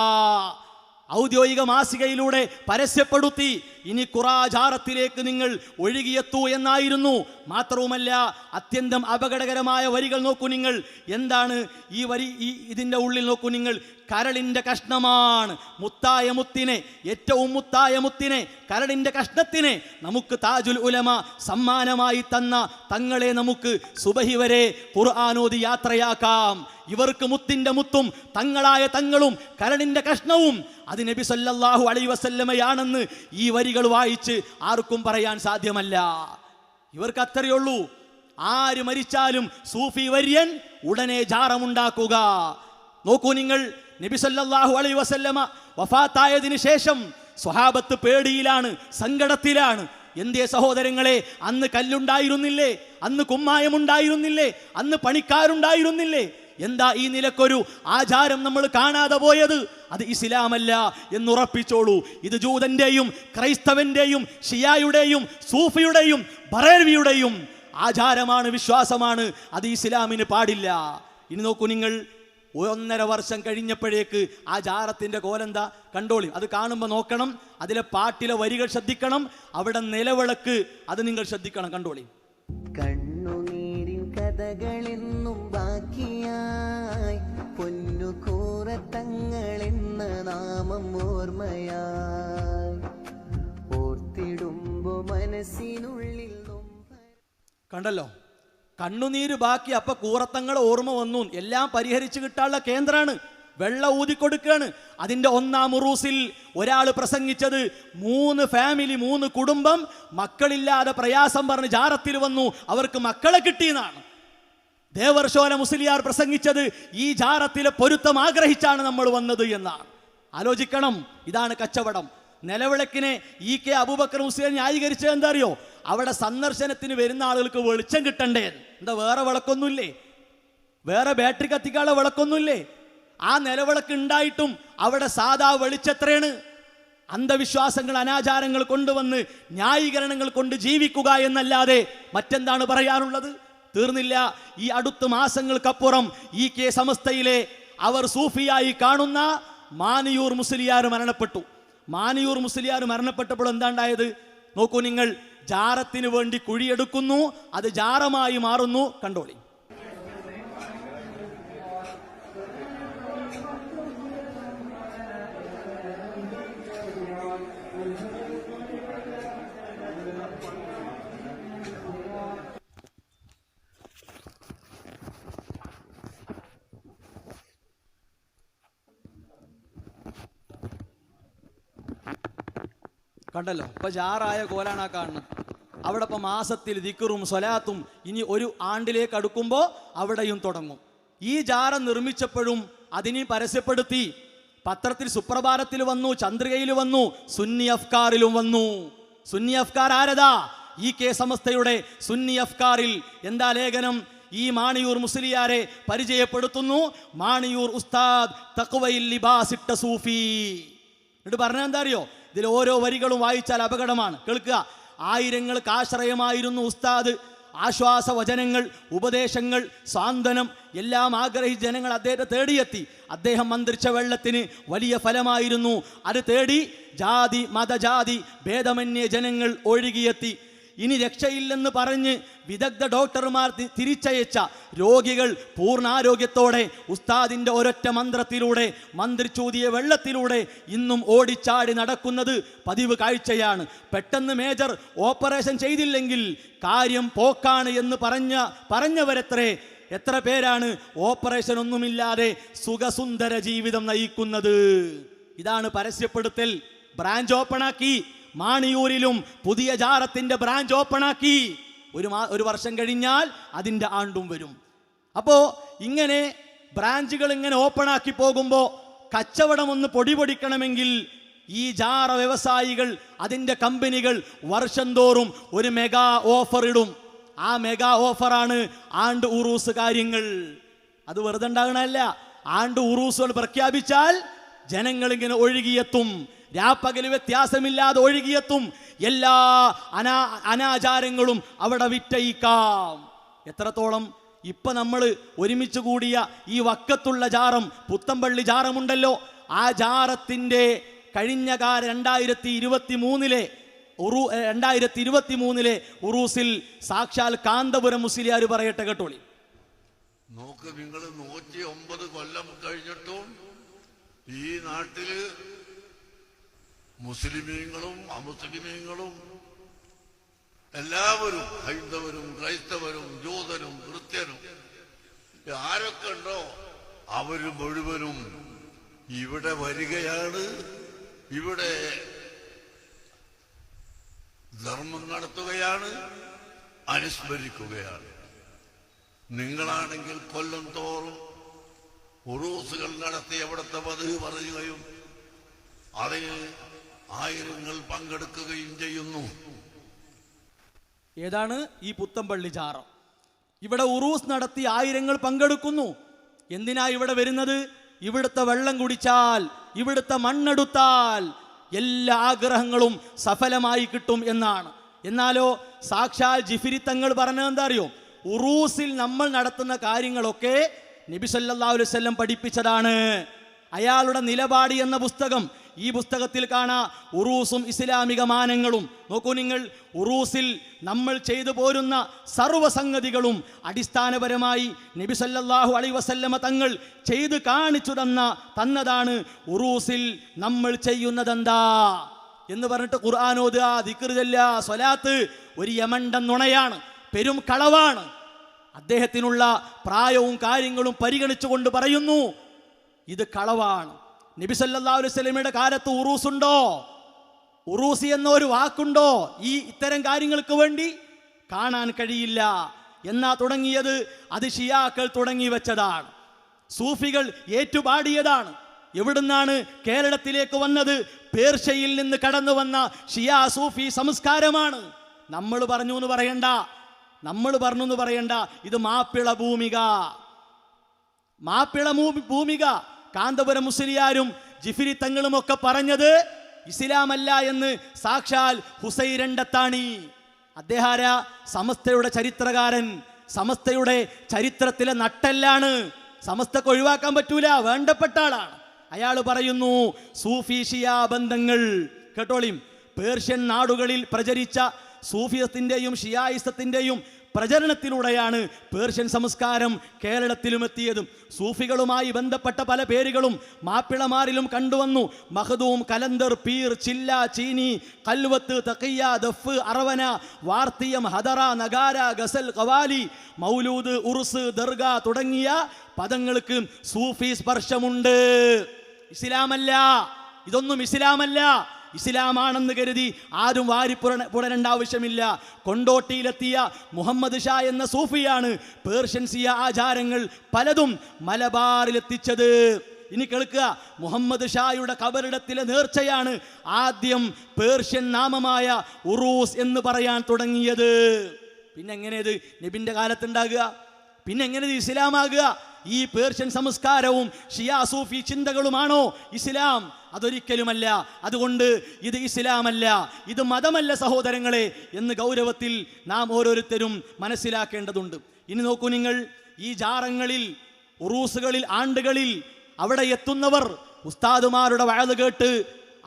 ഔദ്യോഗിക മാസികയിലൂടെ പരസ്യപ്പെടുത്തി. ഇനി ഖുറാ ജാറത്തിലേക്ക് നിങ്ങൾ ഒഴുകിയെത്തൂ എന്നായിരുന്നു. മാത്രവുമല്ല, അത്യന്തം അപകടകരമായ വരികൾ നോക്കൂ നിങ്ങൾ. എന്താണ് ഈ വരി? ഇതിൻ്റെ ഉള്ളിൽ നോക്കൂ നിങ്ങൾ. കരളിൻ്റെ കഷ്ണമാണ് മുത്തായ മുത്തിനെ, ഏറ്റവും മുത്തായ മുത്തിനെ, കരളിൻ്റെ കഷ്ണത്തിനെ നമുക്ക് താജുൽ ഉലമ സമ്മാനമായി തന്ന തങ്ങളെ നമുക്ക് സുബഹി വരെ ഖുർആനോദി യാത്രയാക്കാം. ഇവർക്ക് മുത്തിൻ്റെ മുത്തും തങ്ങളായ തങ്ങളും കരളിൻ്റെ കഷ്ണവും അത് നബി സല്ലല്ലാഹു അലൈഹി വസല്ലമയാണെന്ന് ഈ വരികൾ വായിച്ച് ആർക്കും പറയാൻ സാധ്യമല്ല. ഇവർക്ക് അത്രയുള്ളൂ. ആര് മരിച്ചാലും സൂഫി വര്യൻ ഉടനെ ജാറമുണ്ടാക്കുക. നോക്കൂ നിങ്ങൾ, നബി സല്ലല്ലാഹു അലൈഹി വസല്ലമ വഫാത്തായതിനു ശേഷം സ്വഹാബത്ത് പേടിയിലാണ്, സങ്കടത്തിലാണ്. എന്തേ സഹോദരങ്ങളെ? അന്ന് കല്ലുണ്ടായിരുന്നില്ലേ? അന്ന് കുമ്മായമുണ്ടായിരുന്നില്ലേ? അന്ന് പണിക്കാരുണ്ടായിരുന്നില്ലേ? എന്താ ഈ നിലക്കൊരു ആചാരം നമ്മൾ കാണാതെ പോയത്? അത് ഇസ്ലാമല്ല എന്നുറപ്പിച്ചോളൂ. ഇത് ജൂതന്റെയും ക്രൈസ്തവന്റെയും ഷിയായുടെയും സൂഫിയുടെയും ബറേൽവിയുടെയും ആചാരമാണ്, വിശ്വാസമാണ്. അത് ഇസ്ലാമിന് പാടില്ല. ഇനി നോക്കൂ നിങ്ങൾ, 1.5 വർഷം കഴിഞ്ഞപ്പോഴേക്ക് ആ ജാറത്തിൻ്റെ കോലെന്താ കണ്ടോളി. അത് കാണുമ്പോൾ നോക്കണം, അതിലെ പാട്ടിലെ വരികൾ ശ്രദ്ധിക്കണം, അവിടെ നിലവിളക്ക് അത് നിങ്ങൾ ശ്രദ്ധിക്കണം. കണ്ടോളി. കണ്ണുനീരിൻ കഥകളെന്നും ബാക്കിയായി പൊന്നു കൂറത്തങ്ങളെന്ന നാമം ഓർമ്മയായി ഓർത്തിടുമ്പോ മനസ്സിനുള്ളിൽ. കണ്ടല്ലോ, കണ്ണുനീര് ബാക്കി. അപ്പൊ കൂറത്തങ്ങൾ ഓർമ്മ വന്നു. എല്ലാം പരിഹരിച്ചു കിട്ടാനുള്ള കേന്ദ്രമാണ്. വെള്ളം ഊതിക്കൊടുക്കുകയാണ്. അതിൻ്റെ 1-ാം ഉറൂസിൽ ഒരാൾ പ്രസംഗിച്ചത് 3 ഫാമിലി, 3 കുടുംബം മക്കളില്ലാതെ പ്രയാസം പറഞ്ഞ് ജാറത്തിൽ വന്നു, അവർക്ക് മക്കളെ കിട്ടിയെന്നാണ്. ദേവർഷോല മുസ്ലിയാർ പ്രസംഗിച്ചത് ഈ ജാറത്തിലെ പൊരുത്തം ആഗ്രഹിച്ചാണ് നമ്മൾ വന്നത് എന്നാണ്. ആലോചിക്കണം, ഇതാണ് കച്ചവടം. നിലവിളക്കിനെ EK അബൂബക്കർ മുസ്ലിയാർ ന്യായീകരിച്ചത് എന്താ അറിയോ? അവിടെ സന്ദർശനത്തിന് വരുന്ന ആളുകൾക്ക് വെളിച്ചം കിട്ടണ്ടേ. എന്താ വേറെ വിളക്കൊന്നുമില്ലേ? വേറെ ബാറ്ററി കത്തിക്കാനുള്ള വിളക്കൊന്നുമില്ലേ? ആ നിലവിളക്ക് ഉണ്ടായിട്ടും അവിടെ സാധാ വെളിച്ചെത്രയാണ്? അന്ധവിശ്വാസങ്ങൾ, അനാചാരങ്ങൾ കൊണ്ടുവന്ന് ന്യായീകരണങ്ങൾ കൊണ്ട് ജീവിക്കുക എന്നല്ലാതെ മറ്റെന്താണ് പറയാനുള്ളത്? തീർന്നില്ല. ഈ അടുത്ത മാസങ്ങൾക്കപ്പുറം EK സമസ്തയിലെ അവർ സൂഫിയായി കാണുന്ന മാനിയൂർ മുസ്ലിയാർ മരണപ്പെട്ടു. മാനിയൂർ മുസ്ലിയാർ മരണപ്പെട്ടപ്പോൾ എന്താ ഉണ്ടായത്? നോക്കൂ നിങ്ങൾ, ജാറത്തിന് വേണ്ടി കുഴിയെടുക്കുന്നു, അത് ജാറമായി മാറുന്നു. കണ്ടോളി. കണ്ടല്ലോ, ഇപ്പൊ ജാറായ കോലാണ് ആ കാണുന്നത്. അവിടെ ഇപ്പം മാസത്തിൽ ദിക്റും സ്വലാത്തും ഇനി ഒരു ആണ്ടിലേക്ക് അടുക്കുമ്പോൾ അവിടെയും തുടങ്ങും. ഈ ജാറ നിർമ്മിച്ചപ്പോഴും അതിനെ പരസ്യപ്പെടുത്തി. പത്രത്തിൽ സുപ്രഭാതത്തിൽ വന്നു, ചന്ദ്രികയിൽ വന്നു, സുന്നി അഫ്കാറിലും വന്നു. സുന്നി അഫ്കാർ ആരതാ? EK സമസ്തയുടെ സുന്നി അഫ്കാറിൽ എന്താ ലേഖനം? ഈ മാണിയൂർ മുസ്ലിയാരെ പരിചയപ്പെടുത്തുന്നു. മാണിയൂർ ഉസ്താദ് തഖ്വയിൽ ലിബാസിട്ട സൂഫി. എന്നിട്ട് പറഞ്ഞാൽ എന്താ അറിയോ? ഇതിൽ ഓരോ വരികളും വായിച്ചാൽ അപകടമാണ്. കേൾക്കുക. ആയിരങ്ങൾക്ക് ആശ്രയമായിരുന്നു ഉസ്താദ്. ആശ്വാസവചനങ്ങൾ, ഉപദേശങ്ങൾ, സാന്ത്വനം എല്ലാം ആഗ്രഹിച്ച ജനങ്ങൾ അദ്ദേഹത്തെ തേടിയെത്തി. അദ്ദേഹം മന്ത്രിച്ച വെള്ളത്തിന് വലിയ ഫലമായിരുന്നു. അത് തേടി ജാതി മതജാതി ഭേദമന്യേ ജനങ്ങൾ ഒഴുകിയെത്തി. ഇനി രക്ഷയില്ലെന്ന് പറഞ്ഞ് വിദഗ്ധ ഡോക്ടർമാർ തിരിച്ചയച്ച രോഗികൾ പൂർണ്ണാരോഗ്യത്തോടെ ഉസ്താദിൻ്റെ ഒരൊറ്റ മന്ത്രത്തിലൂടെ, മന്ത്രിച്ചൂതിയ വെള്ളത്തിലൂടെ ഇന്നും ഓടിച്ചാടി നടക്കുന്നത് പതിവ് കാഴ്ചയാണ്. പെട്ടെന്ന് മേജർ ഓപ്പറേഷൻ ചെയ്തില്ലെങ്കിൽ കാര്യം പോക്കാണ് എന്ന് പറഞ്ഞവരെത്രേ. എത്ര പേരാണ് ഓപ്പറേഷൻ ഒന്നുമില്ലാതെ സുഖസുന്ദര ജീവിതം നയിക്കുന്നത്? ഇതാണ് പരസ്യപ്പെടുത്തൽ. ബ്രാഞ്ച് ഓപ്പണാക്കി. മാണിയൂരിലും പുതിയ ജാറത്തിന്റെ ബ്രാഞ്ച് ഓപ്പണാക്കി. ഒരു വർഷം കഴിഞ്ഞാൽ അതിൻ്റെ ആണ്ടും വരും. അപ്പോൾ ഇങ്ങനെ ബ്രാഞ്ചുകൾ ഇങ്ങനെ ഓപ്പണാക്കി പോകുമ്പോൾ കച്ചവടം ഒന്ന് പൊടിപൊടിക്കണമെങ്കിൽ ഈ ജാറ വ്യവസായികൾ, അതിൻ്റെ കമ്പനികൾ വർഷം തോറും ഒരു മെഗാ ഓഫർ ഇടും. ആ മെഗാ ഓഫറാണ് ആണ്ട് ഉറൂസ് കാര്യങ്ങൾ. അത് വെറുതെ ഉണ്ടാകണമല്ല. ആണ്ട് ഉറൂസുകൾ പ്രഖ്യാപിച്ചാൽ ജനങ്ങൾ ഇങ്ങനെ ഒഴുകിയെത്തും. രാപ്പകല് വ്യത്യാസമില്ലാതെ ഒഴുകിയെത്തും. എല്ലാ അനാചാരങ്ങളും അവിടെ വിറ്റയിക്കാം. എത്രത്തോളം ഇപ്പൊ നമ്മൾ ഒരുമിച്ച് കൂടിയ ഈ വക്കത്തുള്ള ജാറം, പുത്തമ്പള്ളി ജാറമുണ്ടല്ലോ, ആ ജാറത്തിന്റെ കഴിഞ്ഞ കാല 2023 ഉറൂസിൽ സാക്ഷാൽ കാന്തപുരം മുസ്ലിയാർ പറയട്ടെ, കേട്ടോളി. നോക്ക്, നിങ്ങൾ 109 കൊല്ലം കഴിഞ്ഞിട്ടും ഈ നാട്ടില് മുസ്ലിമീങ്ങളും അമുസ്ലിമീങ്ങളും എല്ലാവരും, ഹൈന്ദവരും ക്രൈസ്തവരും ജൂതരും ക്രിസ്ത്യനും ആരൊക്കെ ഉണ്ടോ അവര് മുഴുവനും ഇവിടെ വരികയാണ്. ഇവിടെ ധർമ്മം നടത്തുകയാണ്, അനുസ്മരിക്കുകയാണ്. നിങ്ങളാണെങ്കിൽ കൊല്ലം തോറും ഉറൂസുകൾ നടത്തി അവിടുത്തെ പതിവ് പറയുകയും അതിന് ആയിരങ്ങൾ പങ്കെടുക്കുകയും ചെയ്യുന്നു. ഏതാണ് ഈ പുത്തമ്പള്ളി ജാറം? ഇവിടെ ഉറൂസ് നടത്തി ആയിരങ്ങൾ പങ്കെടുക്കുന്നു. എന്തിനാ ഇവിടെ വരുന്നത്? ഇവിടുത്തെ വെള്ളം കുടിച്ചാൽ, ഇവിടുത്തെ മണ്ണെടുത്താൽ എല്ലാ ആഗ്രഹങ്ങളും സഫലമായി കിട്ടും എന്നാണ്. എന്നാലോ സാക്ഷാൽ ജിഫിരി തങ്ങൾ പറഞ്ഞത് എന്താ അറിയോ? ഉറൂസിൽ നമ്മൾ നടത്തുന്ന കാര്യങ്ങളൊക്കെ നബി സല്ലല്ലാഹു അലൈഹി വസല്ലം പഠിപ്പിച്ചതാണ്. അയാളുടെ നിലപാട് എന്ന പുസ്തകം, ഈ പുസ്തകത്തിൽ കാണാ ഉറൂസും ഇസ്ലാമിക മാനങ്ങളും. നോക്കൂ നിങ്ങൾ, ഉറൂസിൽ നമ്മൾ ചെയ്തു പോരുന്ന സർവ്വസംഗതികളും അടിസ്ഥാനപരമായി നബി സല്ലല്ലാഹു അലൈഹി വസല്ലമ തങ്ങൾ ചെയ്ത് കാണിച്ചു തന്നതാണ്. ഉറൂസിൽ നമ്മൾ ചെയ്യുന്നതെന്താ എന്ന് പറഞ്ഞിട്ട് ഖുർആൻ ഓതുക, ദിക്ർ ചൊല്ലുക, സ്വലാത്ത് ഒരു യമണ്ടൻ നുണയാണ്, പെരും കളവാണ്. അദ്ദേഹത്തിനുള്ള പ്രായവും കാര്യങ്ങളും പരിഗണിച്ചുകൊണ്ട് പറയുന്നു, ഇത് കളവാണ്. നബി സല്ലല്ലാഹു അലൈഹി വസല്ലമയുടെ കാലത്ത് ഉറൂസ് ഉണ്ടോ? ഉറൂസി എന്ന ഒരു വാക്കുണ്ടോ ഈ ഇത്തരം കാര്യങ്ങൾക്ക് വേണ്ടി? കാണാൻ കഴിയില്ല. എന്നാ തുടങ്ങിയത്? അത് ഷിയാക്കൾ തുടങ്ങി വെച്ചതാണ്, സൂഫികൾ ഏറ്റുപാടിയതാണ്. എവിടുന്നാണ് കേരളത്തിലേക്ക് വന്നത്? പേർഷ്യയിൽ നിന്ന് കടന്നു വന്ന ഷിയാ സൂഫി സംസ്കാരമാണ്. നമ്മൾ പറഞ്ഞു എന്ന് പറയണ്ട. ഇത് മാപ്പിള ഭൂമിക. കാന്തപുരം മുസ്ലിയാരും ജിഫിരി തങ്ങളും ഒക്കെ പറഞ്ഞത് ഇസ്ലാമല്ല എന്ന് സാക്ഷാൽ ഹുസൈൻ രണ്ടത്താണി. അദ്ദേഹാര സമസ്തയുടെ ചരിത്രകാരൻ, സമസ്തയുടെ ചരിത്രത്തിലെ നട്ടെല്ലാണ്. സമസ്തക്ക് ഒഴിവാക്കാൻ പറ്റൂല, വേണ്ടപ്പെട്ട ആളാണ്. അയാൾ പറയുന്നു സൂഫി ഷിയ ബന്ധങ്ങൾ. കേട്ടോളിയും, പേർഷ്യൻ നാടുകളിൽ പ്രചരിച്ച സൂഫിയത്തിൻ്റെയും ഷിയായിസത്തിൻ്റെയും പ്രചരണത്തിലൂടെയാണ് പേർഷ്യൻ സംസ്കാരം കേരളത്തിലും എത്തിയതും. സൂഫികളുമായി ബന്ധപ്പെട്ട പല പേരുകളും മാപ്പിളമാരിലും കണ്ടുവന്നു. മഖദൂം, കലന്തർ, പീർ, ചില്ല, ചീനി, കൽവത്ത്, തഖിയ, ദഫ്, അറവന, വാർത്തിയം, ഹദറ, നഗാര, ഗസൽ, ഖവാലി, മൗലൂദ്, ഉറുസ്, ദർഗ തുടങ്ങിയ പദങ്ങൾക്ക് സൂഫി സ്പർശമുണ്ട്. ഇസ്ലാമല്ല, ഇതൊന്നും ഇസ്ലാമല്ല. ഇസ്ലാമാണെന്ന് കരുതി ആരും വാരിപ്പുടരേണ്ട ആവശ്യമില്ല. കൊണ്ടോട്ടിയിലെത്തിയ മുഹമ്മദ് ഷാ എന്ന സൂഫിയാണ് പേർഷ്യൻ സിയ ആചാരങ്ങൾ പലതും മലബാറിലെത്തിച്ചത്. ഇനി കേൾക്കുക, മുഹമ്മദ് ഷായുടെ കബറിടത്തിലെ നേർച്ചയാണ് ആദ്യം പേർഷ്യൻ നാമമായ ഉറൂസ് എന്ന് പറയാൻ തുടങ്ങിയത്. പിന്നെ എങ്ങനെയത് നബിന്റെ കാലത്തുണ്ടാകുക? പിന്നെ എങ്ങനെ ഇത് ഇസ്ലാമാകുക? ഈ പേർഷ്യൻ സംസ്കാരവും ഷിയാ സൂഫി ചിന്തകളുമാണോ ഇസ്ലാം? അതൊരിക്കലുമല്ല. അതുകൊണ്ട് ഇത് ഇസ്ലാമല്ല, ഇത് മതമല്ല സഹോദരങ്ങളെ എന്ന് ഗൗരവത്തിൽ നാം ഓരോരുത്തരും മനസ്സിലാക്കേണ്ടതുണ്ട്. ഇനി നോക്കൂ നിങ്ങൾ, ഈ ജാറങ്ങളിൽ, ഉറൂസുകളിൽ, ആണ്ടുകളിൽ അവിടെ എത്തുന്നവർ ഉസ്താദുമാരുടെ വഅദ് കേട്ട്,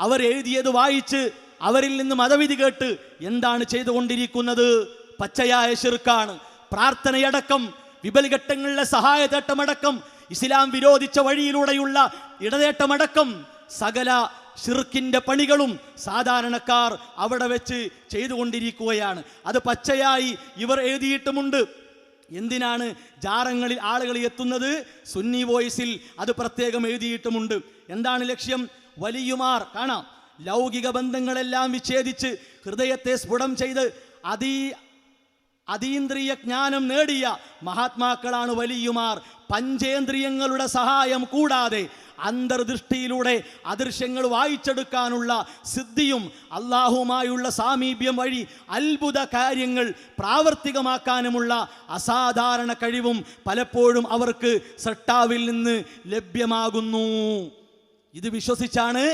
അവർ എഴുതിയത് വായിച്ച്, അവരിൽ നിന്ന് മതവിധി കേട്ട് എന്താണ് ചെയ്തുകൊണ്ടിരിക്കുന്നത്? പച്ചയായ ശിർക്കാണ്. പ്രാർത്ഥനയടക്കം, വിപൽഘട്ടങ്ങളിലെ സഹായതേട്ടമടക്കം, ഇസ്ലാം വിരോധിച്ച വഴിയിലൂടെയുള്ള ഇടതേട്ടമടക്കം സകല ശിർക്കിന്റെ പണികളും സാധാരണക്കാർ അവിടെ വെച്ച് ചെയ്തുകൊണ്ടിരിക്കുകയാണ്. അത് പച്ചയായി ഇവർ എഴുതിയിട്ടുമുണ്ട്. എന്തിനാണ് ജാറങ്ങളിൽ ആളുകൾ എത്തുന്നത്? സുന്നി വോയിസിൽ അത് പ്രത്യേകം എഴുതിയിട്ടുമുണ്ട്. എന്താണ് ലക്ഷ്യം? വലിയുമാർ കാണാം, ലൗകിക ബന്ധങ്ങളെല്ലാം വിച്ഛേദിച്ച് ഹൃദയത്തെ സ്ഫുടം ചെയ്ത് അതീന്ദ്രിയ ജ്ഞാനം നേടിയ മഹാത്മാക്കളാണ് വലിയുമാർ. പഞ്ചേന്ദ്രിയങ്ങളുടെ സഹായം കൂടാതെ അന്തർദൃഷ്ടിയിലൂടെ അദൃശ്യങ്ങൾ വായിച്ചെടുക്കാനുള്ള സിദ്ധിയും അള്ളാഹുമായുള്ള സാമീപ്യം വഴി അത്ഭുത കാര്യങ്ങൾ പ്രാവർത്തികമാക്കാനുമുള്ള അസാധാരണ കഴിവും പലപ്പോഴും അവർക്ക് സട്ടാവിൽ നിന്ന് ലഭ്യമാകുന്നു. ഇത് വിശ്വസിച്ചാണ്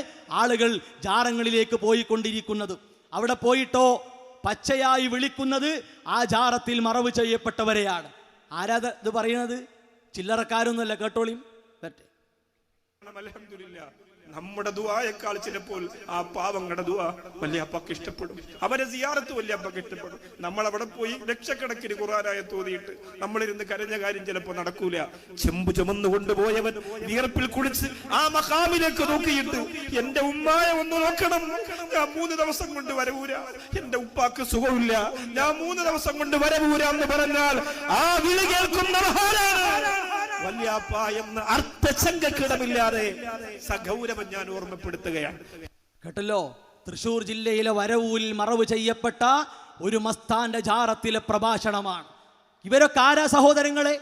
ആളുകൾ ജാറങ്ങളിലേക്ക് പോയിക്കൊണ്ടിരിക്കുന്നത്. അവിടെ പോയിട്ടോ പച്ചയായി വിളിക്കുന്നത് ആ ജാറത്തിൽ മറവ് ചെയ്യപ്പെട്ടവരെയാണ്. ആരാ ഇത് പറയുന്നത്? ചില്ലറക്കാരൊന്നുമല്ല, കേട്ടോളിയും പറ്റേ. അൽഹംദുലില്ലാ, നമ്മുടെ ദുആയേക്കാൾ ചിലപ്പോൾ ആ പാവങ്ങളുടെ ദുആ വല്യപ്പക്ക് ഇഷ്ടപ്പെടും, അവരെ സിയാറത്ത് വല്യപ്പക്ക് ഇഷ്ടപ്പെടും. നമ്മൾ അവിടെ പോയി ലക്ഷക്കണക്കിന് ഖുർആനായ തോതിയിട്ട് നമ്മളിരുന്ന് കരഞ്ഞ കാര്യം ചിലപ്പോൾ നടക്കൂല. ചെമ്പ് ചുമന്നു കൊണ്ടുപോയവൻ വിയർപ്പിൽ കുളിച്ച് ആ മഖാമിലേക്ക് നോക്കിയിട്ട് എന്റെ ഉമ്മായ ഒന്ന് നോക്കണം, ഞാൻ 3 ദിവസം കൊണ്ട് വരവൂരാ, എന്റെ ഉപ്പാക്ക് സുഖമില്ല, ഞാൻ 3 ദിവസം കൊണ്ട് വരവൂരാന്ന് പറഞ്ഞാൽ ആ വിളി കേൾക്കുന്ന മഹാനാണ് വല്യാപ്പ എന്ന അർത്ഥശങ്കക്കിടമില്ലാതെ സഗൗരവം ഞാൻ ഓർമ്മപ്പെടുത്തുകയാണ്. കേട്ടല്ലോ, തൃശൂർ ജില്ലയിലെ വരവൂരിൽ മറവ് ചെയ്യപ്പെട്ട ഒരു മസ്താന്റെ ജാറത്തിലെ പ്രഭാഷണമാണ്. ഇവരൊക്കെ ആരാ സഹോദരങ്ങളെ?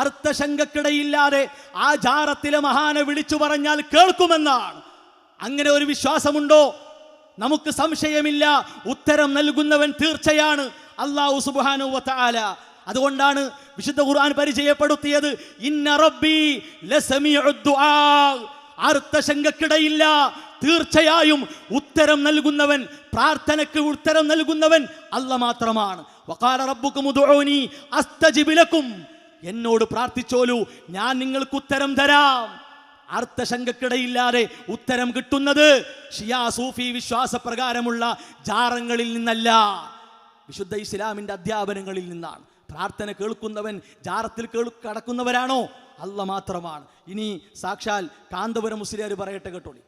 അർത്ഥശങ്കക്കിടയില്ലാതെ ആ ജാറത്തിലെ മഹാനെ വിളിച്ചു പറഞ്ഞാൽ കേൾക്കുമെന്നാണ്. അങ്ങനെ ഒരു വിശ്വാസമുണ്ടോ? നമുക്ക് സംശയമില്ല, ഉത്തരം നൽകുന്നവൻ തീർച്ചയാണ് അല്ലാഹു സുബ്ഹാനഹു വ തആല. അതുകൊണ്ടാണ് വിശുദ്ധ ഖുർആൻ പരിചയപ്പെടുത്തിയത് ഇന്ന റബ്ബി ലസമീഉദ് ദുആ. അർത്ഥശങ്കക്കിടയില്ല, തീർച്ചയായും ഉത്തരം നൽകുന്നവൻ, പ്രാർത്ഥനയ്ക്ക് ഉത്തരം നൽകുന്നവൻ അല്ലാഹ് മാത്രമാണ്. വഖാല റബ്ബുകും ഉദ്ഉനി അസ്തജിബ് ലക്കും. എന്നോട് പ്രാർത്ഥിച്ചോളൂ, ഞാൻ നിങ്ങൾക്ക് ഉത്തരം തരാം. അർത്ഥശങ്കക്കിടയില്ലാതെ ഉത്തരം കിട്ടുന്നത് ഷിയാ സൂഫി വിശ്വാസപ്രകാരമുള്ള ജാറങ്ങളിൽ നിന്നല്ല, വിശുദ്ധ ഇസ്ലാമിന്റെ അധ്യാപനങ്ങളിൽ നിന്നാണ്. പ്രാർത്ഥന കേൾക്കുന്നവൻ ജാറത്തിൽ കടക്കുന്നവരാണോ? അല്ലാഹ് മാത്രമാണ്. ഇനി സാക്ഷാൽ കാന്തപുരം മുസ്ലിയാർ പറയട്ടെ, കേട്ടോളി.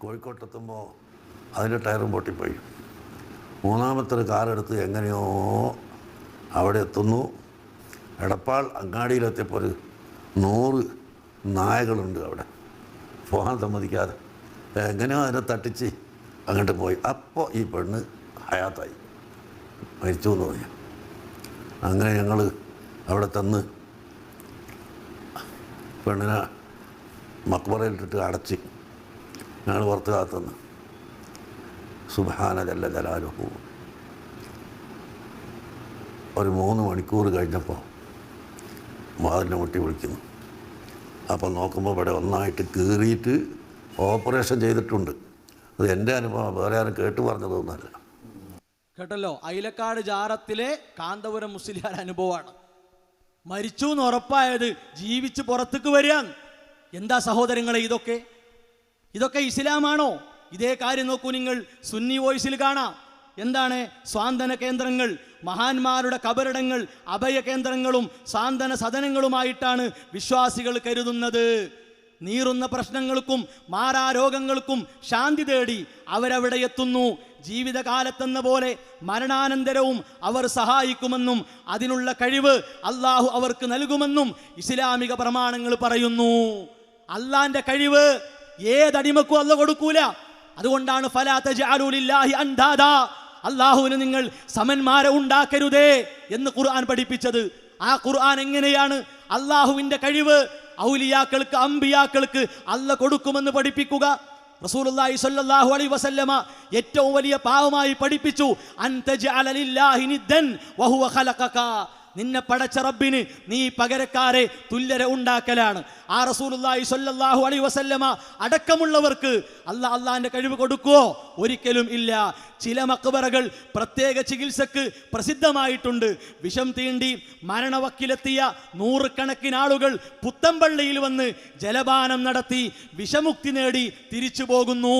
കോഴിക്കോട്ടെത്തുമ്പോൾ അതിൻ്റെ ടയറും പൊട്ടിപ്പോയി. 3ാമത്തെ കാറെടുത്ത് എങ്ങനെയോ അവിടെ എത്തുന്നു. എടപ്പാൾ അങ്ങാടിയിലെത്തിയപ്പോൾ ഒരു 100 നായകളുണ്ട് അവിടെ, പോകാൻ സമ്മതിക്കാതെ. എങ്ങനെയോ അതിനെ തട്ടിച്ച് അങ്ങോട്ട് പോയി. അപ്പോൾ ഈ പെണ്ണ് ഹയാത്തായി, മരിച്ചു എന്ന് പറഞ്ഞു. അങ്ങനെ ഞങ്ങൾ അവിടെ തന്ന് പെണ്ണിനെ മക്ബറയിലിട്ടിട്ട് അടച്ച് ഞങ്ങൾ പുറത്ത് കാത്തുനിന്ന്. സുബ്ഹാന ജല്ല ജലാലുഹു. ഒരു 3 മണിക്കൂർ കഴിഞ്ഞപ്പോൾ വാതിലിനെ മുട്ടി വിളിക്കുന്നു. അപ്പോൾ നോക്കുമ്പോൾ ഇവിടെ ഒന്നായിട്ട് കീറിയിട്ട് ഓപ്പറേഷൻ ചെയ്തിട്ടുണ്ട്. അത് എൻ്റെ അനുഭവം, വേറെ ആരും കേട്ട് പറഞ്ഞതൊന്നുമല്ല. കേട്ടല്ലോ, അയിലക്കാട് ജാറത്തിലെ കാന്തപുരം മുസ്ലിയാർ അനുഭവമാണ്. മരിച്ചു എന്ന് ഉറപ്പായത് ജീവിച്ച് പുറത്തേക്ക് വരിക. എന്താ സഹോദരങ്ങളെ ഇതൊക്കെ ഇസ്ലാമാണോ? ഇതേ കാര്യം നോക്കൂ നിങ്ങൾ, സുന്നി വോയിസിൽ കാണാം. എന്താണ്? സ്വാന്തന കേന്ദ്രങ്ങൾ, മഹാന്മാരുടെ കബറിടങ്ങൾ അഭയ കേന്ദ്രങ്ങളും സാന്ത്വന സദനങ്ങളുമായിട്ടാണ് വിശ്വാസികൾ കരുതുന്നത്. നീറുന്ന പ്രശ്നങ്ങൾക്കും മാറാരോഗങ്ങൾക്കും ശാന്തി തേടി അവരവിടെ എത്തുന്നു. ജീവിതകാലത്തെന്ന പോലെ മരണാനന്തരവും അവർ സഹായിക്കുമെന്നും അതിനുള്ള കഴിവ് അള്ളാഹു അവർക്ക് നൽകുമെന്നും ഇസ്ലാമിക പ്രമാണങ്ങൾ പറയുന്നു. അള്ളാന്റെ കഴിവ് ഏതടിമക്കും അല്ല കൊടുക്കൂല. അതുകൊണ്ടാണ് ഫലാ തജ്അലൂ ലില്ലാഹി അൻദാദാ, അള്ളാഹുവിന് നിങ്ങൾ സമന്മാരെ ഉണ്ടാക്കരുതേ എന്ന് ഖുർആൻ പഠിപ്പിച്ചത്. ആ ഖുർആൻ എങ്ങനെയാണ് അള്ളാഹുവിന്റെ കഴിവ് ഔലിയാക്കൾക്ക് അമ്പിയാക്കൾക്ക് അല്ല കൊടുക്കുമെന്ന് പഠിപ്പിക്കുക? റസൂലുള്ളാഹി സ്വല്ലല്ലാഹു അലൈഹി വസല്ലമ ഏറ്റവും വലിയ പാവമായി പഠിപ്പിച്ചു, അൻതജഅല ലില്ലാഹി നിദ്ദൻ വഹുവ ഖലഖക. നിന്നെ പടച്ച റബ്ബിന് നീ പകരക്കാരെ തുല്യരെ ഉണ്ടാക്കലാണ്. ആ റസൂലുള്ളാഹി സ്വല്ലല്ലാഹു അലൈഹി വസല്ലമ അടക്കമുള്ളവർക്ക് അള്ളാഹിന്റെ കഴിവ് കൊടുക്കുവോ? ഒരിക്കലും ഇല്ല. ചില മക്ബറകൾ പ്രത്യേക ചികിത്സക്ക് പ്രസിദ്ധമായിട്ടുണ്ട്. വിഷം തീണ്ടി മരണവക്കിലെത്തിയ നൂറുകണക്കിന് ആളുകൾ പുത്തമ്പള്ളിയിൽ വന്ന് ജലപാനം നടത്തി വിഷമുക്തി നേടി തിരിച്ചു പോകുന്നു.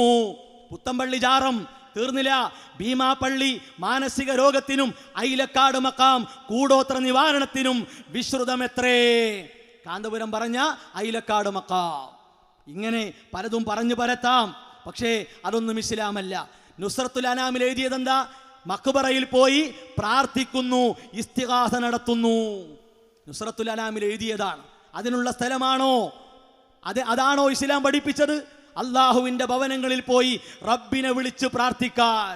പുത്തമ്പള്ളി ജാറം തീർന്നില്ല. ഭീമാപ്പള്ളി മാനസിക രോഗത്തിനും ഐലക്കാട് മക്കാം കൂടോത്ര നിവാരണത്തിനും വിശ്രുതമെത്രേ. കാന്തപുരം പറഞ്ഞ ഐലക്കാട് മക്കാം. ഇങ്ങനെ പലതും പറഞ്ഞു പരത്താം, പക്ഷേ അതൊന്നും ഇസ്ലാമല്ല. നുസ്രത്തുൽ അനാമിൽ എഴുതിയതെന്താ? മക്ബറയിൽ പോയി പ്രാർത്ഥിക്കുന്നു, ഇസ്തിഗാസ നടത്തുന്നു. നുസ്രത്തുൽ അനാമിൽ എഴുതിയതാണ്. അതിനുള്ള സ്ഥലമാണോ? അതാണോ ഇസ്ലാം പഠിപ്പിച്ചത്? അള്ളാഹുവിൻ്റെ ഭവനങ്ങളിൽ പോയി റബ്ബിനെ വിളിച്ച് പ്രാർത്ഥിക്കാൻ,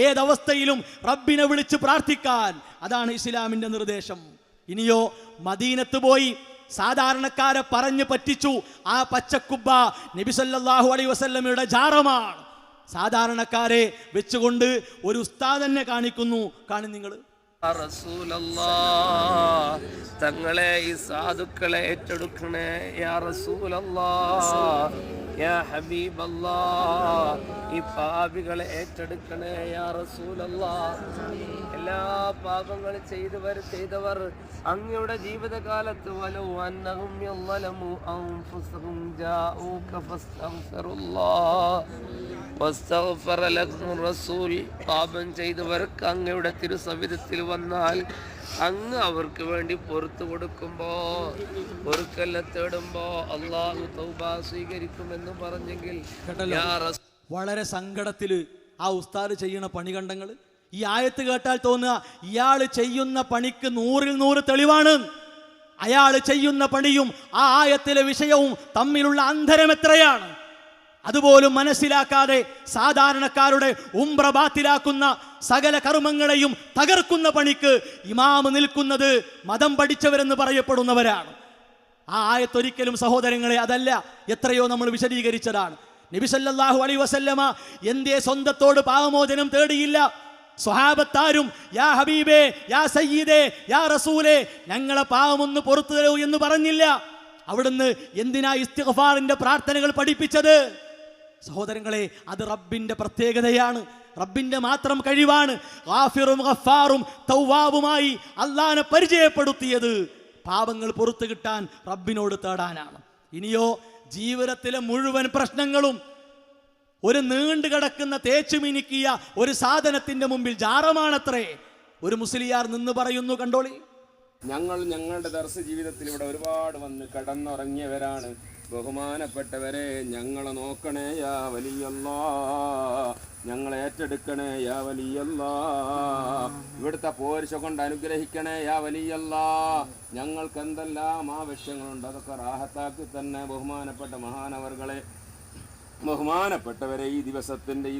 ഏതവസ്ഥയിലും റബ്ബിനെ വിളിച്ച് പ്രാർത്ഥിക്കാൻ, അതാണ് ഇസ്ലാമിൻ്റെ നിർദ്ദേശം. ഇനിയോ മദീനത്ത് പോയി സാധാരണക്കാരെ പറഞ്ഞു പറ്റിച്ചു. ആ പച്ചക്കുബ്ബ നബി സല്ലല്ലാഹു അലൈഹി വസല്ലമയുടെ ജാറമാണ്. സാധാരണക്കാരെ വെച്ചുകൊണ്ട് ഒരു ഉസ്താദ് തന്നെ കാണിക്കുന്നു. കാണും നിങ്ങൾ. തങ്ങളെ ഈ സാധുക്കളെ ഏറ്റെടുക്കണേ യാ റസൂലല്ലാഹ്, യാ ഹബീബല്ലാഹ്, ഈ പാപികളെ ഏറ്റെടുക്കണേ യാ റസൂലല്ലാഹ്. എല്ലാ പാപങ്ങൾ ചെയ്തവർ അങ്ങയുടെ ജീവിതകാലത്ത് വലൗ അന്നഹും യളമു അൻഫുസഹും ജാഊക ഫസ്തഗ്ഫിറുല്ലാഹ് വസ്തഗ്ഫറ ലഹും റസൂൽ. പാപം ചെയ്തവർക്ക് അങ്ങയുടെ തിരുസവിധത്തിൽ വന്നാൽ അങ്ങ് അവർക്ക് വേണ്ടി പൊറുത്തു കൊടുക്കുമ്പോ, പൊറുക്കല്ല തേടുമ്പോ അള്ളാഹു തൗബ സ്വീകരിക്കുമെന്ന് പറഞ്ഞെങ്കിൽ വളരെ സങ്കടത്തില് ആ ഉസ്താദ് ചെയ്യുന്ന പണി കണ്ടങ്ങൾ. ഈ ആയത്ത് കേട്ടാൽ തോന്നുക ഇയാൾ ചെയ്യുന്ന പണിക്ക് 100 തെളിവാണ്. അയാൾ ചെയ്യുന്ന പണിയും ആ ആയത്തിലെ വിഷയവും തമ്മിലുള്ള അന്തരം എത്രയാണ്? അതുപോലും മനസ്സിലാക്കാതെ സാധാരണക്കാരുടെ ഉംറ ബാത്തിലാക്കുന്ന സകല കർമ്മങ്ങളെയും തകർക്കുന്ന പണിക്ക് ഇമാമ് നിൽക്കുന്നത് മതം പഠിച്ചവരെന്ന് പറയപ്പെടുന്നവരാണ്. ആ ആയത്തൊരിക്കലും സഹോദരങ്ങളെ അതല്ല, എത്രയോ നമ്മൾ വിശദീകരിച്ചതാണ്. നബി സല്ലല്ലാഹു അലൈഹി വസല്ലമ എന്തേ സ്വന്തത്തോട് പാപമോചനം തേടിയില്ല? സ്വഹാബത്താരും യാ ഹബീബേ, യാ സയ്യിദേ, യാ റസൂലേ, ഞങ്ങളെ പാപമൊന്ന് പുറത്തു തരൂ എന്ന് പറഞ്ഞില്ല. അവിടുന്ന് എന്തിനാ ഇസ്തിഗ്ഫാറിന്റെ പ്രാർത്ഥനകൾ പഠിപ്പിച്ചത്? സഹോദരങ്ങളെ, അത് റബ്ബിന്റെ പ്രത്യേകതയാണ്, റബ്ബിന്റെ മാത്രം കഴിവാണ്. ഗാഫിറും ഗഫാറും തൗവാബുമായി അള്ളാഹനെ പരിചയപ്പെടുത്തിയത് പാപങ്ങൾ പുറത്തു കിട്ടാൻ റബ്ബിനോട് തേടാനാണ്. ഇനിയോ ജീവിതത്തിലെ മുഴുവൻ പ്രശ്നങ്ങളും ഒരു നീണ്ടു കിടക്കുന്ന തേച്ചു മിനുക്കിയ ഒരു സാധനത്തിന്റെ മുമ്പിൽ ജാറമാണത്രേ. ഒരു മുസ്ലിയാർ നിന്ന് പറയുന്നു, കണ്ടോളി. ഞങ്ങളുടെ ദർശ ജീവിതത്തിൽ ഇവിടെ ഒരുപാട് വന്ന് കടന്നുറങ്ങിയവരാണ്. ബഹുമാനപ്പെട്ടവരെ, ഞങ്ങളെ നോക്കണേ യാ വലിയല്ലാഹ്, ഞങ്ങളെ ഏറ്റെടുക്കണേ യാ വലിയല്ലാഹ്, ഇവിടുത്തെ പോരിശ കൊണ്ട് അനുഗ്രഹിക്കണേ യാ വലിയല്ലാഹ്. ഞങ്ങൾക്ക് എന്തെല്ലാം ആവശ്യങ്ങളുണ്ട് അതൊക്കെ റാഹത്താക്കി തന്നെ. ബഹുമാനപ്പെട്ടവരെ, ഈ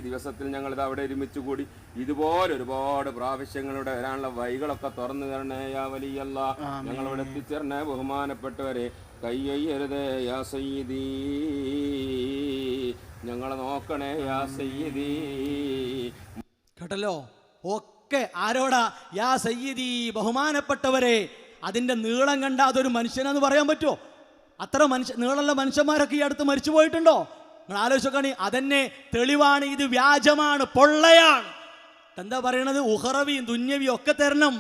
ദിവസത്തിൽ ഞങ്ങളിത് അവിടെ ഒരുമിച്ച് കൂടി ഇതുപോലെ ഒരുപാട് പ്രാവശ്യങ്ങളുടെ വരാനുള്ള വഴികളൊക്കെ തുറന്നു തരണേ യാ വലിയല്ലാഹ്. ഞങ്ങളിവിടെ എത്തിച്ചേരണേ ബഹുമാനപ്പെട്ടവരെ. കയ്യരുതേ യാ സയ്യിദീ, ഞങ്ങളെ നോക്കണേ യാ സയ്യിദീ. കേട്ടല്ലോ, ഒക്കെ ആരോടാ? യാ സയ്യിദി, ബഹുമാനപ്പെട്ടവരെ. അതിന്റെ നീളം കണ്ട അതൊരു മനുഷ്യനെന്ന് പറയാൻ പറ്റുമോ? അത്ര നീളമുള്ള മനുഷ്യന്മാരൊക്കെ ഈ അടുത്ത് മരിച്ചു പോയിട്ടുണ്ടോ? നിങ്ങൾ ആലോചിച്ചോക്കാണി. അതന്നെ തെളിവാണ്. ഇത് വ്യാജമാണ്, പൊള്ളയാണ്. എന്താ പറയണത്? ഉഖറവിയും ദുന്യവിയും ഒക്കെ തരണം.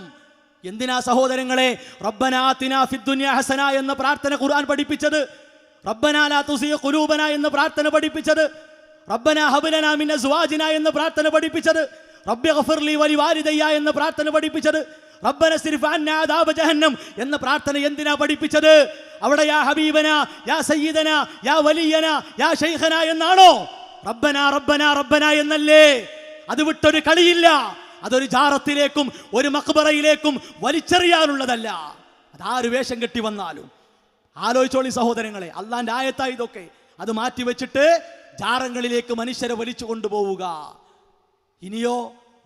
എന്തിനാ സഹോദരങ്ങളെ റബ്ബനാ ആതിനാ ഫിദ്ദുനിയ ഹസന എന്ന പ്രാർത്ഥന ഖുർആൻ പഠിപ്പിച്ചത്? റബ്ബനാ ലാ തുസിഗ ഖുലൂബനാ എന്ന പ്രാർത്ഥന പഠിപ്പിച്ചത്? റബ്ബനാ ഹബ് ലനാ മിൻ അസ്വാജിനാ എന്ന പ്രാർത്ഥന പഠിപ്പിച്ചത്? റബ്ബി ഗഫിർ ലി വലി വാലിദയ്യ എന്ന പ്രാർത്ഥന പഠിപ്പിച്ചത്? റബ്ബന സ്രിഫ് അന്നാ അദാബ ജഹന്നം എന്ന പ്രാർത്ഥന എന്തിനാ പഠിപ്പിച്ചത്? അവിടെ യാ ഹബീബന, യാ സയ്യിദന, യാ വലിയന, യാ ശൈഖന എന്നാണോ? റബ്ബന റബ്ബന റബ്ബന എന്നല്ലേ? അത് വിട്ടൊരു കളിയില്ല. അതൊരു ജാറത്തിലേക്കും ഒരു മഖ്ബറയിലേക്കും വലിച്ചെറിയാനുള്ളതല്ല. അതാര് വേഷം കെട്ടി വന്നാലും. ആലോചിച്ചോളി സഹോദരങ്ങളെ, അള്ളാന്റെ ആയത്തായി ഇതൊക്കെ. അത് മാറ്റിവെച്ചിട്ട് ജാറങ്ങളിലേക്ക് മനുഷ്യരെ വലിച്ചു കൊണ്ടുപോവുക. ഇനിയോ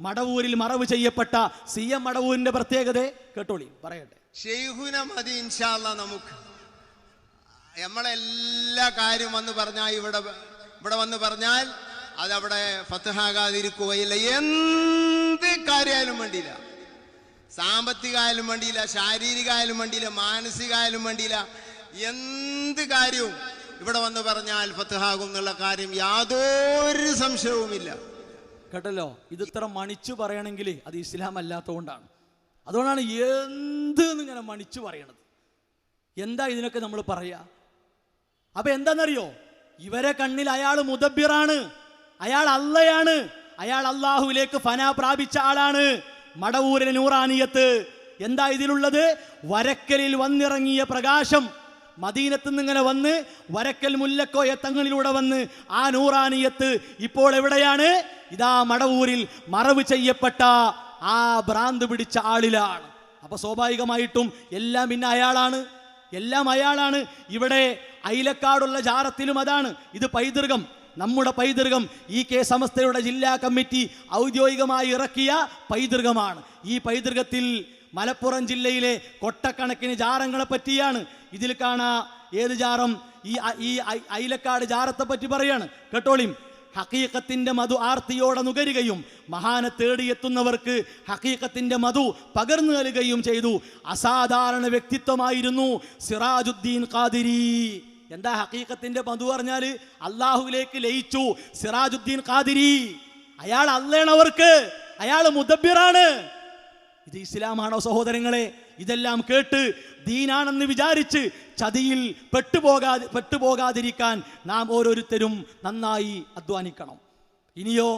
മടവൂരിൽ മറവ് ചെയ്യപ്പെട്ട CM മടവൂരിന്റെ പ്രത്യേകത കേട്ടോളി, പറയട്ടെ. ഷെയ്ഖുന മതി ഇൻഷാ അല്ലാഹ്. നമുക്ക് നമ്മളെല്ലാ കാര്യം വന്ന് പറഞ്ഞാൽ ഇവിടെ ഇവിടെ വന്ന് പറഞ്ഞാൽ അതവിടെ ഫത്ഹാകാതിരിക്കുകയില്ല. എന്ത് കാര്യമായാലും വേണ്ടിയില്ല, സാമ്പത്തികമായാലും വേണ്ടിയില്ല, ശാരീരികമായാലും വേണ്ടിയില്ല, മാനസികമായാലും വേണ്ടിയില്ല, എന്ത് കാര്യവും ഇവിടെ വന്ന് പറഞ്ഞാൽ ഫത്ഹാകും എന്നുള്ള കാര്യം യാതൊരു സംശയവുമില്ല. കേട്ടല്ലോ, ഇത് ഇത്ര മണിച്ചു പറയണമെങ്കിൽ അത് ഇസ്ലാം അല്ലാത്തതുകൊണ്ടാണ്. അതുകൊണ്ടാണ് എന്ത് എന്നിങ്ങനെ മണിച്ചു പറയണത്. എന്താ ഇതിനൊക്കെ നമ്മൾ പറയാ? അപ്പൊ എന്താണെന്നറിയോ, ഇവരെ കണ്ണിൽ അയാൾ മുദബ്ബിറാണ്, അയാൾ അള്ളയാണ്, അയാൾ അള്ളാഹുവിലേക്ക് ഫനാ പ്രാപിച്ച ആളാണ്. മടവൂരിലെ നൂറാനിയത്ത് എന്താ ഇതിലുള്ളത്? വരക്കലിൽ വന്നിറങ്ങിയ പ്രകാശം മദീനത്ത് നിന്നിങ്ങനെ വന്ന് വരക്കൽ മുല്ലക്കോയ തങ്ങളിലൂടെ വന്ന് ആ നൂറാനിയത്ത് ഇപ്പോൾ എവിടെയാണ്? ഇതാ മടവൂരിൽ മറവ് ചെയ്യപ്പെട്ട ആ ഭ്രാന്ത് പിടിച്ച ആളിലാണ്. അപ്പൊ സ്വാഭാവികമായിട്ടും എല്ലാം പിന്നെ അയാളാണ്, എല്ലാം അയാളാണ്. ഇവിടെ അയിലക്കാടുള്ള ജാറത്തിലും അതാണ്. ഇത് പൈതൃകം, നമ്മുടെ പൈതൃകം EK സമസ്തയുടെ ജില്ലാ കമ്മിറ്റി ഔദ്യോഗികമായി ഇറക്കിയ പൈതൃകമാണ്. ഈ പൈതൃകത്തിൽ മലപ്പുറം ജില്ലയിലെ കൊട്ടക്കണക്കിന് ജാറങ്ങളെ പറ്റിയാണ്. ഇതിൽ കാണാ ഏത് ജാറം? ഈ അയിലക്കാട് ജാറത്തെ പറ്റി പറയാണ്, കേട്ടോളിം. ഹഖീഖത്തിന്റെ മധു ആർത്തിയോടെ നുകരുകയും മഹാനെ തേടിയെത്തുന്നവർക്ക് ഹഖീഖത്തിന്റെ മധു പകർന്നു നൽകുകയും ചെയ്തു. അസാധാരണ വ്യക്തിത്വമായിരുന്നു സിറാജുദ്ദീൻ ഖാദിരി. എന്താ ഹഖീഖത്തിന്റെ മധു പറഞ്ഞാൽ? അള്ളാഹുവിലേക്ക് ലയിച്ചു സിറാജുദ്ദീൻ ഖാദിരി. അയാൾ അള്ളേണവർക്ക്, അയാൾ മുദബ്ബിറാണ്. ഇത് ഇസ്ലാമാണോ സഹോദരങ്ങളെ? ഇതെല്ലാം കേട്ട് ദീനാണെന്ന് വിചാരിച്ച് ചതിയിൽ പെട്ടുപോകാതിരിക്കാൻ നാം ഓരോരുത്തരും നന്നായി അധ്വാനിക്കണം. ഇനിയോ,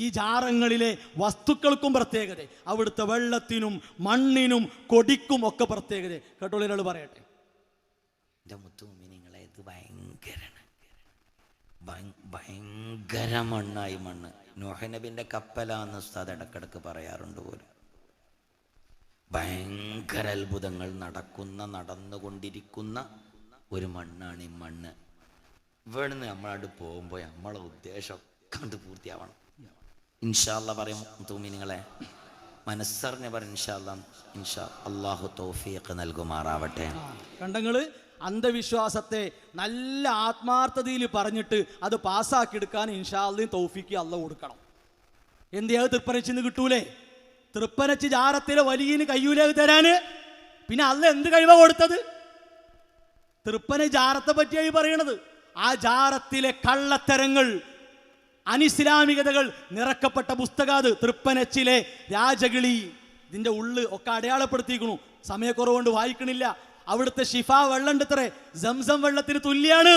ഈ ജാറങ്ങളിലെ വസ്തുക്കൾക്കും പ്രത്യേകത, അവിടുത്തെ വെള്ളത്തിനും മണ്ണിനും കൊടിക്കും ഒക്കെ പ്രത്യേകത. കേട്ടോളൂ, ഒരാൾ പറയട്ടെ. എൻ്റെ മുത്തുമിനിങ്ങളെ, ഇത് ഭയങ്കര മണ്ണായി. മണ്ണ് നൂഹ് നബിൻ്റെ കപ്പലാന്ന് ഉസ്താദ് ഇടക്കിടക്ക് പറയാറുണ്ട് പോലും. ഭയങ്കര അത്ഭുതങ്ങൾ നടന്നുകൊണ്ടിരിക്കുന്ന ഒരു മണ്ണാണ് ഈ മണ്ണ്. ഇവിടുന്ന് നമ്മളോട് പോകുമ്പോൾ നമ്മളെ ഉദ്ദേശം കണ്ട് പൂർത്തിയാവണം. ഇൻഷാ അല്ലാഹ് പറയും തൂമിനിങ്ങളെ, മനസ്സറിഞ്ഞ് പറയും ഇൻഷാ അല്ലാഹു തൗഫീഖ് നൽകുമാറാവട്ടെ. കണ്ടങ്ങള് അന്ധവിശ്വാസത്തെ നല്ല ആത്മാർത്ഥതയിൽ പറഞ്ഞിട്ട് അത് പാസ്സാക്കിയെടുക്കാൻ ഇൻഷാ അല്ലാഹ് തൗഫീഖ് അല്ലാഹ് കൊടുക്കണം. എന്തിയാ തൃപ്പനച്ചിന്ന് കിട്ടൂലേ? തൃപ്പനച്ച് ജാറത്തിലെ വലിയന് കയ്യൂലേക്ക് തരാന് പിന്നെ അല്ല എന്ത് കഴിവാ കൊടുത്തത്? തൃപ്പന ജാറത്തെ പറ്റിയായി പറയണത്. ആ ജാറത്തിലെ കള്ളത്തരങ്ങൾ, അനിസ്ലാമികതകൾ നിറക്കപ്പെട്ട പുസ്തകാത് തൃപ്പനച്ചിലെ രാജകിളി. ഇതിന്റെ ഉള്ള് ഒക്കെ അടയാളപ്പെടുത്തിയിരിക്കണു. സമയക്കുറവുകൊണ്ട് വായിക്കണില്ല. അവിടുത്തെ ഷിഫ വെള്ളം ഇത്രേ സംസം വെള്ളത്തിന് തുല്യാണ്.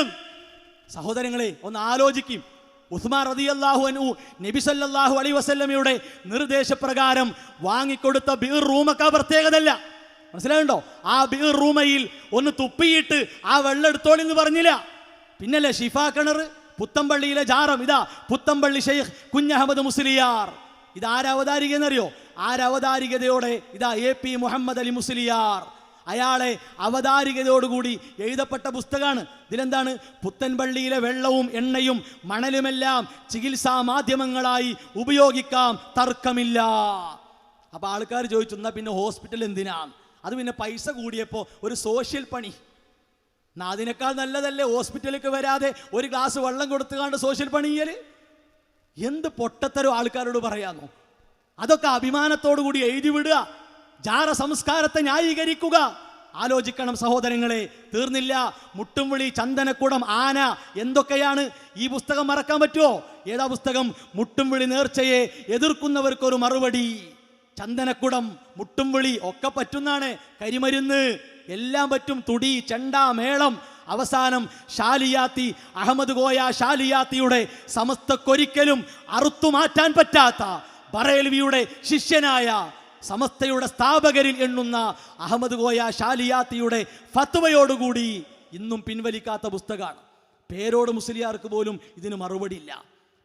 സഹോദരങ്ങളെ, ഒന്ന് ആലോചിക്കും. ഉസ്മാൻ റളിയല്ലാഹു അൻഹു നബി സല്ലല്ലാഹു അലൈഹി വസല്ലമയുടെ നിർദ്ദേശപ്രകാരം വാങ്ങിക്കൊടുത്ത ബിർ റൂമൊക്കെ പ്രത്യേകതല്ല, മനസ്സിലായുണ്ടോ? ആ ബിർ റൂമയിൽ ഒന്ന് തുപ്പിയിട്ട് ആ വെള്ളം എടുത്തോളിന്ന് പറഞ്ഞില്ല. പിന്നല്ലേ ഷിഫ കിണർ, പുത്തമ്പള്ളിയിലെ ജാറം. ഇതാ പുത്തമ്പള്ളി ഷെയ്ഖ് കുഞ്ഞഹമ്മദ് മുസ്ലിയാർ. ഇത് ആരവതാരിക എന്നറിയോ? ആരവതാരികതയോടെ ഇതാ AP മുഹമ്മദ് അലി മുസ്ലിയാർ. അയാളെ അവതാരികതയോടുകൂടി എഴുതപ്പെട്ട പുസ്തകമാണ്. ഇതിലെന്താണ്? പുത്തൻപള്ളിയിലെ വെള്ളവും എണ്ണയും മണലുമെല്ലാം ചികിത്സാ മാധ്യമങ്ങളായി ഉപയോഗിക്കാം, തർക്കമില്ല. അപ്പൊ ആൾക്കാർ ചോദിച്ചു, എന്നാ പിന്നെ ഹോസ്പിറ്റൽ എന്തിനാ? അത് പിന്നെ പൈസ കൂടിയപ്പോൾ ഒരു സോഷ്യൽ പണി. എന്നാ അതിനേക്കാൾ നല്ലതല്ലേ ഹോസ്പിറ്റലിലേക്ക് വരാതെ ഒരു ഗ്ലാസ് വെള്ളം കൊടുത്തുകാണ്ട് സോഷ്യൽ പണി ചെയ്യല്? എന്ത് പൊട്ടത്തരം ആൾക്കാരോട് പറയാന്നോ? അതൊക്കെ അഭിമാനത്തോടു കൂടി എഴുതി വിടുക, ജാറ സംസ്കാരത്തെ ന്യായീകരിക്കുക. ആലോചിക്കണം സഹോദരങ്ങളെ, തീർന്നില്ല. മുട്ടുംവിളി, ചന്ദനക്കുടം, ആന, എന്തൊക്കെയാണ്. ഈ പുസ്തകം മറക്കാൻ പറ്റുമോ? ഏതാ പുസ്തകം? മുട്ടുംവിളി നേർച്ചയെ എതിർക്കുന്നവർക്കൊരു മറുപടി. ചന്ദനക്കുടം, മുട്ടുംവിളി ഒക്കെ പറ്റുന്നാണ്. കരിമരുന്ന് എല്ലാം പറ്റും. തുടി, ചെണ്ട, മേളം. അവസാനം ഷാലിയാത്തി, അഹമ്മദ് കോയ ഷാലിയാത്തിയുടെ സമസ്തക്കൊരിക്കലും അറുത്തുമാറ്റാൻ പറ്റാത്ത ബറേൽവിയുടെ ശിഷ്യനായ സമസ്തയുടെ സ്ഥാപകരിൽ എണ്ണുന്ന അഹമ്മദ് കോയ ഷാലിയാത്തിയുടെ ഫത്വയോടുകൂടി ഇന്നും പിൻവലിക്കാത്ത പുസ്തകമാണ്. പേരോട് മുസ്ലിയാർക്ക് പോലും ഇതിന് മറുപടിയില്ല.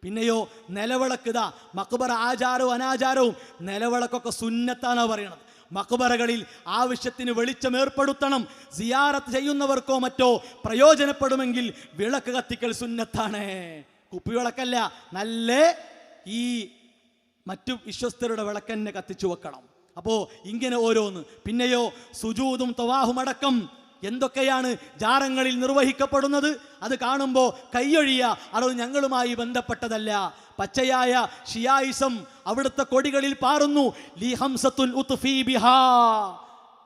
പിന്നെയോ നിലവിളക്കുതാ, മക്ബറ ആചാരവും അനാചാരവും. നിലവിളക്കൊക്കെ സുന്നത്താണോ പറയണത്? മക്ബറകളിൽ ആവശ്യത്തിന് വെളിച്ചം ഏർപ്പെടുത്തണം. സിയാറത്ത് ചെയ്യുന്നവർക്കോ മറ്റോ പ്രയോജനപ്പെടുമെങ്കിൽ വിളക്ക് കത്തിക്കൽ സുന്നത്താണ്. കുപ്പിവിളക്കല്ല, നല്ല ഈ മറ്റു വിശ്വസ്തരുടെ വിളക്കന്നെ കത്തിച്ചു വെക്കണം. അപ്പോൾ ഇങ്ങനെ ഓരോന്ന്. പിന്നെയോ സുജൂദും തവാഹും അടക്കം എന്തൊക്കെയാണ് ജാറങ്ങളിൽ നിർവഹിക്കപ്പെടുന്നത്? അത് കാണുമ്പോൾ കൈയൊഴിയ അത് ഞങ്ങളുമായി ബന്ധപ്പെട്ടതല്ല. പച്ചയായ ഷിയായിസം അവിടുത്തെ കൊടികളിൽ പാറുന്നു. ലി ഹംസത്തുൽ ഉത്ഫീ ബിഹാ,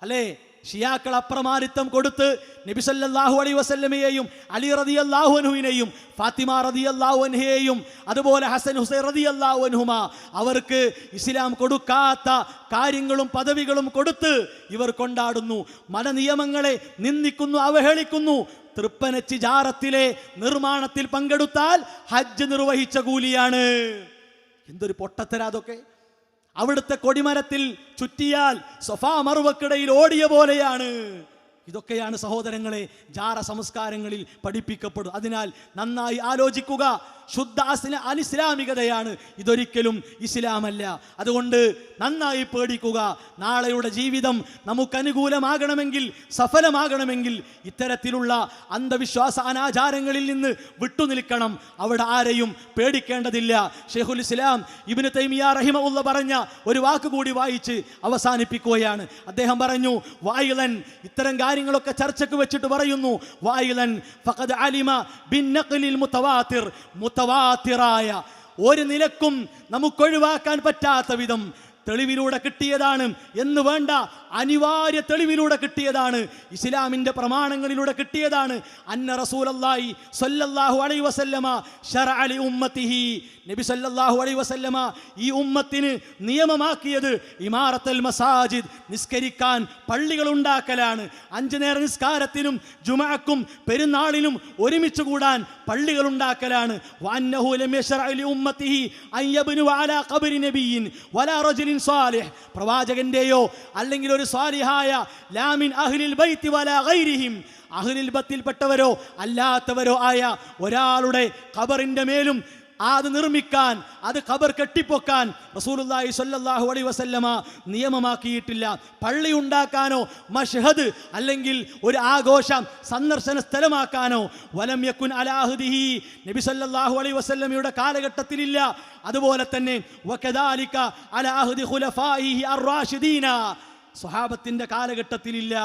അല്ലേ? ഷിയാക്കൾ അപ്രമാദിത്വം കൊടുത്ത് നബി സല്ലല്ലാഹു അലൈഹി വസല്ലമയെയും അലി റളിയല്ലാഹു അൻഹുവിനെയും ഫാത്തിമ റളിയല്ലാഹു അൻഹയെയും അതുപോലെ ഹസൻ ഹുസൈൻ റളിയല്ലാഹു അൻഹുമാ അവർക്ക് ഇസ്ലാം കൊടുക്കാത്ത കാര്യങ്ങളും പദവികളും കൊടുത്ത് ഇവർ കൊണ്ടാടുന്നു. മതനിയമങ്ങളെ നിന്ദിക്കുന്നു, അവഹേളിക്കുന്നു. തൃപ്പനച്ചി ജാറത്തിലെ നിർമ്മാണത്തിൽ പങ്കെടുത്താൽ ഹജ്ജ് നിർവഹിച്ച കൂലിയാണ്. എന്തൊരു പൊട്ടത്തരാ അതൊക്കെ! അവിടുത്തെ കൊടിമരത്തിൽ ചുറ്റിയാൽ സഫാ മറുവക്കിടയിൽ ഓടിയ പോലെയാണ്. ഇതൊക്കെയാണ് സഹോദരങ്ങളെ ജാറ സംസ്കാരങ്ങളിൽ പഠിപ്പിക്കപ്പെടും. അതിനാൽ നന്നായി ആലോചിക്കുക. ശുദ്ധ അനിസ്ലാമികതയാണ്, ഇതൊരിക്കലും ഇസ്ലാമല്ല. അതുകൊണ്ട് നന്നായി പേടിക്കുക. നാളെയുടെ ജീവിതം നമുക്ക് അനുകൂലമാകണമെങ്കിൽ, സഫലമാകണമെങ്കിൽ ഇത്തരത്തിലുള്ള അന്ധവിശ്വാസ അനാചാരങ്ങളിൽ നിന്ന് വിട്ടുനിൽക്കണം. അവിടെ ആരെയും പേടിക്കേണ്ടതില്ല. ഷെയ്ഖുൽ ഇസ്ലാം ഇബ്നു തൈമിയ്യ റഹിമഹുല്ലാഹ് പറഞ്ഞ ഒരു വാക്കുകൂടി വായിച്ച് അവസാനിപ്പിക്കുകയാണ്. അദ്ദേഹം പറഞ്ഞു, വായിലൻ, ഇത്തരം കാര്യങ്ങളൊക്കെ ചർച്ചയ്ക്ക് വെച്ചിട്ട് പറയുന്നു, വായിലൻ ഫഖദ് അലിമ ബിന്നഖ്ലിൽ മുതവാതിർ, മുതവാതിറായ ഒരു നിലക്കും നമുക്കൊഴിവാക്കാൻ പറ്റാത്ത വിധം തെളിവിലൂടെ കിട്ടിയതാണ് എന്ന് വേണ്ട, അനിവാര്യ തെളിവിലൂടെ കിട്ടിയതാണ്, ഇസ്ലാമിൻ്റെ പ്രമാണങ്ങളിലൂടെ കിട്ടിയതാണ്. അന്ന റസൂലല്ലാഹി സ്വല്ലല്ലാഹു അലൈഹി വസല്ലമ ശറഅ ലി ഉമ്മത്തിഹി, നബി സല്ലല്ലാഹു അലൈഹി വസല്ലമ ഈ ഉമ്മത്തിന് നിയമമാക്കിയത് ഇമാറത്തുൽ മസാജിദ്, നിസ്കരിക്കാൻ പള്ളികൾ ഉണ്ടാക്കലാണ്. 5 നേര നിസ്കാരത്തിനും ജുമഅക്കും പെരുന്നാളിനും ഒരുമിച്ച് കൂടാൻ പള്ളികൾ ഉണ്ടാക്കലാണ്. വഅന്നഹു ലം യശറഅ ലി ഉമ്മത്തിഹി അൻ യബ്നു അലാ ഖബ്രി നബിയിൻ വലാ റജുലിൻ സാലിഹ്, പ്രവാചകന്റെയോ അല്ലെങ്കിൽ ഒരു സ്വാലിഹായ ലാമിൻ അഹ്ലിൽ ബൈത്തി വലാ ഗൈരിഹിം, അഹ്ലിൽ ബൈത്തിൽപ്പെട്ടവരോ അല്ലാത്തവരോ ആയ ഒരാളുടെ ഖബറിന്റെ മേലും അത് നിർമ്മിക്കാൻ, അത് ഖബർ കെട്ടിപ്പൊക്കാൻ റസൂലുള്ളാഹി സ്വല്ലല്ലാഹു അലൈഹി വസല്ലമ നിയമമാക്കിയിട്ടില്ല. പള്ളി ഉണ്ടാക്കാനോ മഷ്ഹദ് അല്ലെങ്കിൽ ഒരു ആഘോഷ സന്ദർശന സ്ഥലമാക്കാനോ വലം യകുൻ അലാ അഹ്ദിഹി, നബി സല്ലല്ലാഹു അലൈഹി വസല്ലമയുടെ കാലഘട്ടത്തിലില്ല. അതുപോലെ തന്നെ വകദാലിക അലാ അഹ്ദി ഖുലഫാഇഹി അർ-റാഷിദീന, സ്വഹാബത്തിന്റെ കാലഘട്ടത്തിലില്ല,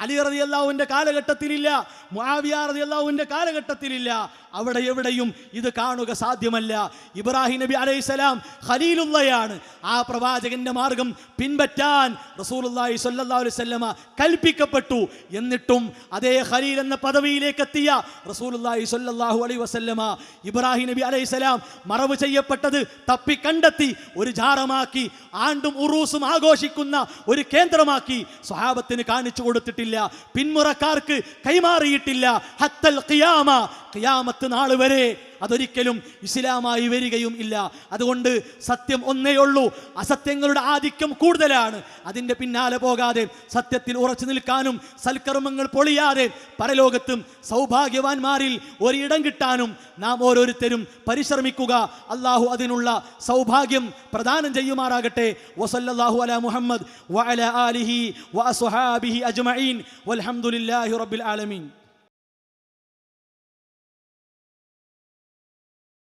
അലി റളിയല്ലാഹുവിന്റെ കാലഘട്ടത്തിലില്ല, മുആവിയ റളിയല്ലാഹുവിന്റെ കാലഘട്ടത്തിലില്ല. അവിടെ എവിടെയും ഇത് കാണുക സാധ്യമല്ല. ഇബ്രാഹിം നബി അലൈഹിസ്സലാം ഖലീലുള്ളയാണ്. ആ പ്രവാചകന്റെ മാർഗം പിൻപറ്റാൻ റസൂലുള്ളാഹി സ്വല്ലല്ലാഹു അലൈഹി വസല്ലമ കൽപ്പിക്കപ്പെട്ടു. എന്നിട്ടും അതേ ഖലീൽ എന്ന പദവിയിലേക്ക് എത്തിയ റസൂലുള്ളാഹി സ്വല്ലല്ലാഹു അലൈഹി വസല്ലമ ഇബ്രാഹിം നബി അലൈഹിസ്സലാം മറവ് ചെയ്യപ്പെട്ടത് തപ്പി കണ്ടെത്തി ഒരു ജാറമാക്കി, ആണ്ടും ഉറൂസും ആഘോഷിക്കുന്ന ഒരു കേന്ദ്രമാക്കി സ്വഹാബത്തിന് കാണിച്ചു കൊടുത്തിട്ടില്ല, പിന്മുറക്കാർക്ക് കൈമാറിയിട്ടില്ല. ഹത്തൽ ഖിയാമ, ഖിയാമത്ത് നാൾ വരെ അതൊരിക്കലും ഇസ്ലാമായി വരികയും ഇല്ല. അതുകൊണ്ട് സത്യം ഒന്നേ ഉള്ളൂ, അസത്യങ്ങളുടെ ആധിക്യം കൂടുതലാണ്. അതിൻ്റെ പിന്നാലെ പോകാതെ സത്യത്തിൽ ഉറച്ചു നിൽക്കാനും സൽക്കർമ്മങ്ങൾ പൊളിയാതെ പരലോകത്തും സൗഭാഗ്യവാന്മാരിൽ ഒരിടം കിട്ടാനും നാം ഓരോരുത്തരും പരിശ്രമിക്കുക. അള്ളാഹു അതിനുള്ള സൗഭാഗ്യം പ്രദാനം ചെയ്യുമാറാകട്ടെ. വസല്ലല്ലാഹു അലാ മുഹമ്മദ് വഅലാ ആലിഹി വഅസ്ഹാബിഹി അജ്മഈൻ വൽഹംദുലില്ലാഹി റബ്ബിൽ ആലമീൻ.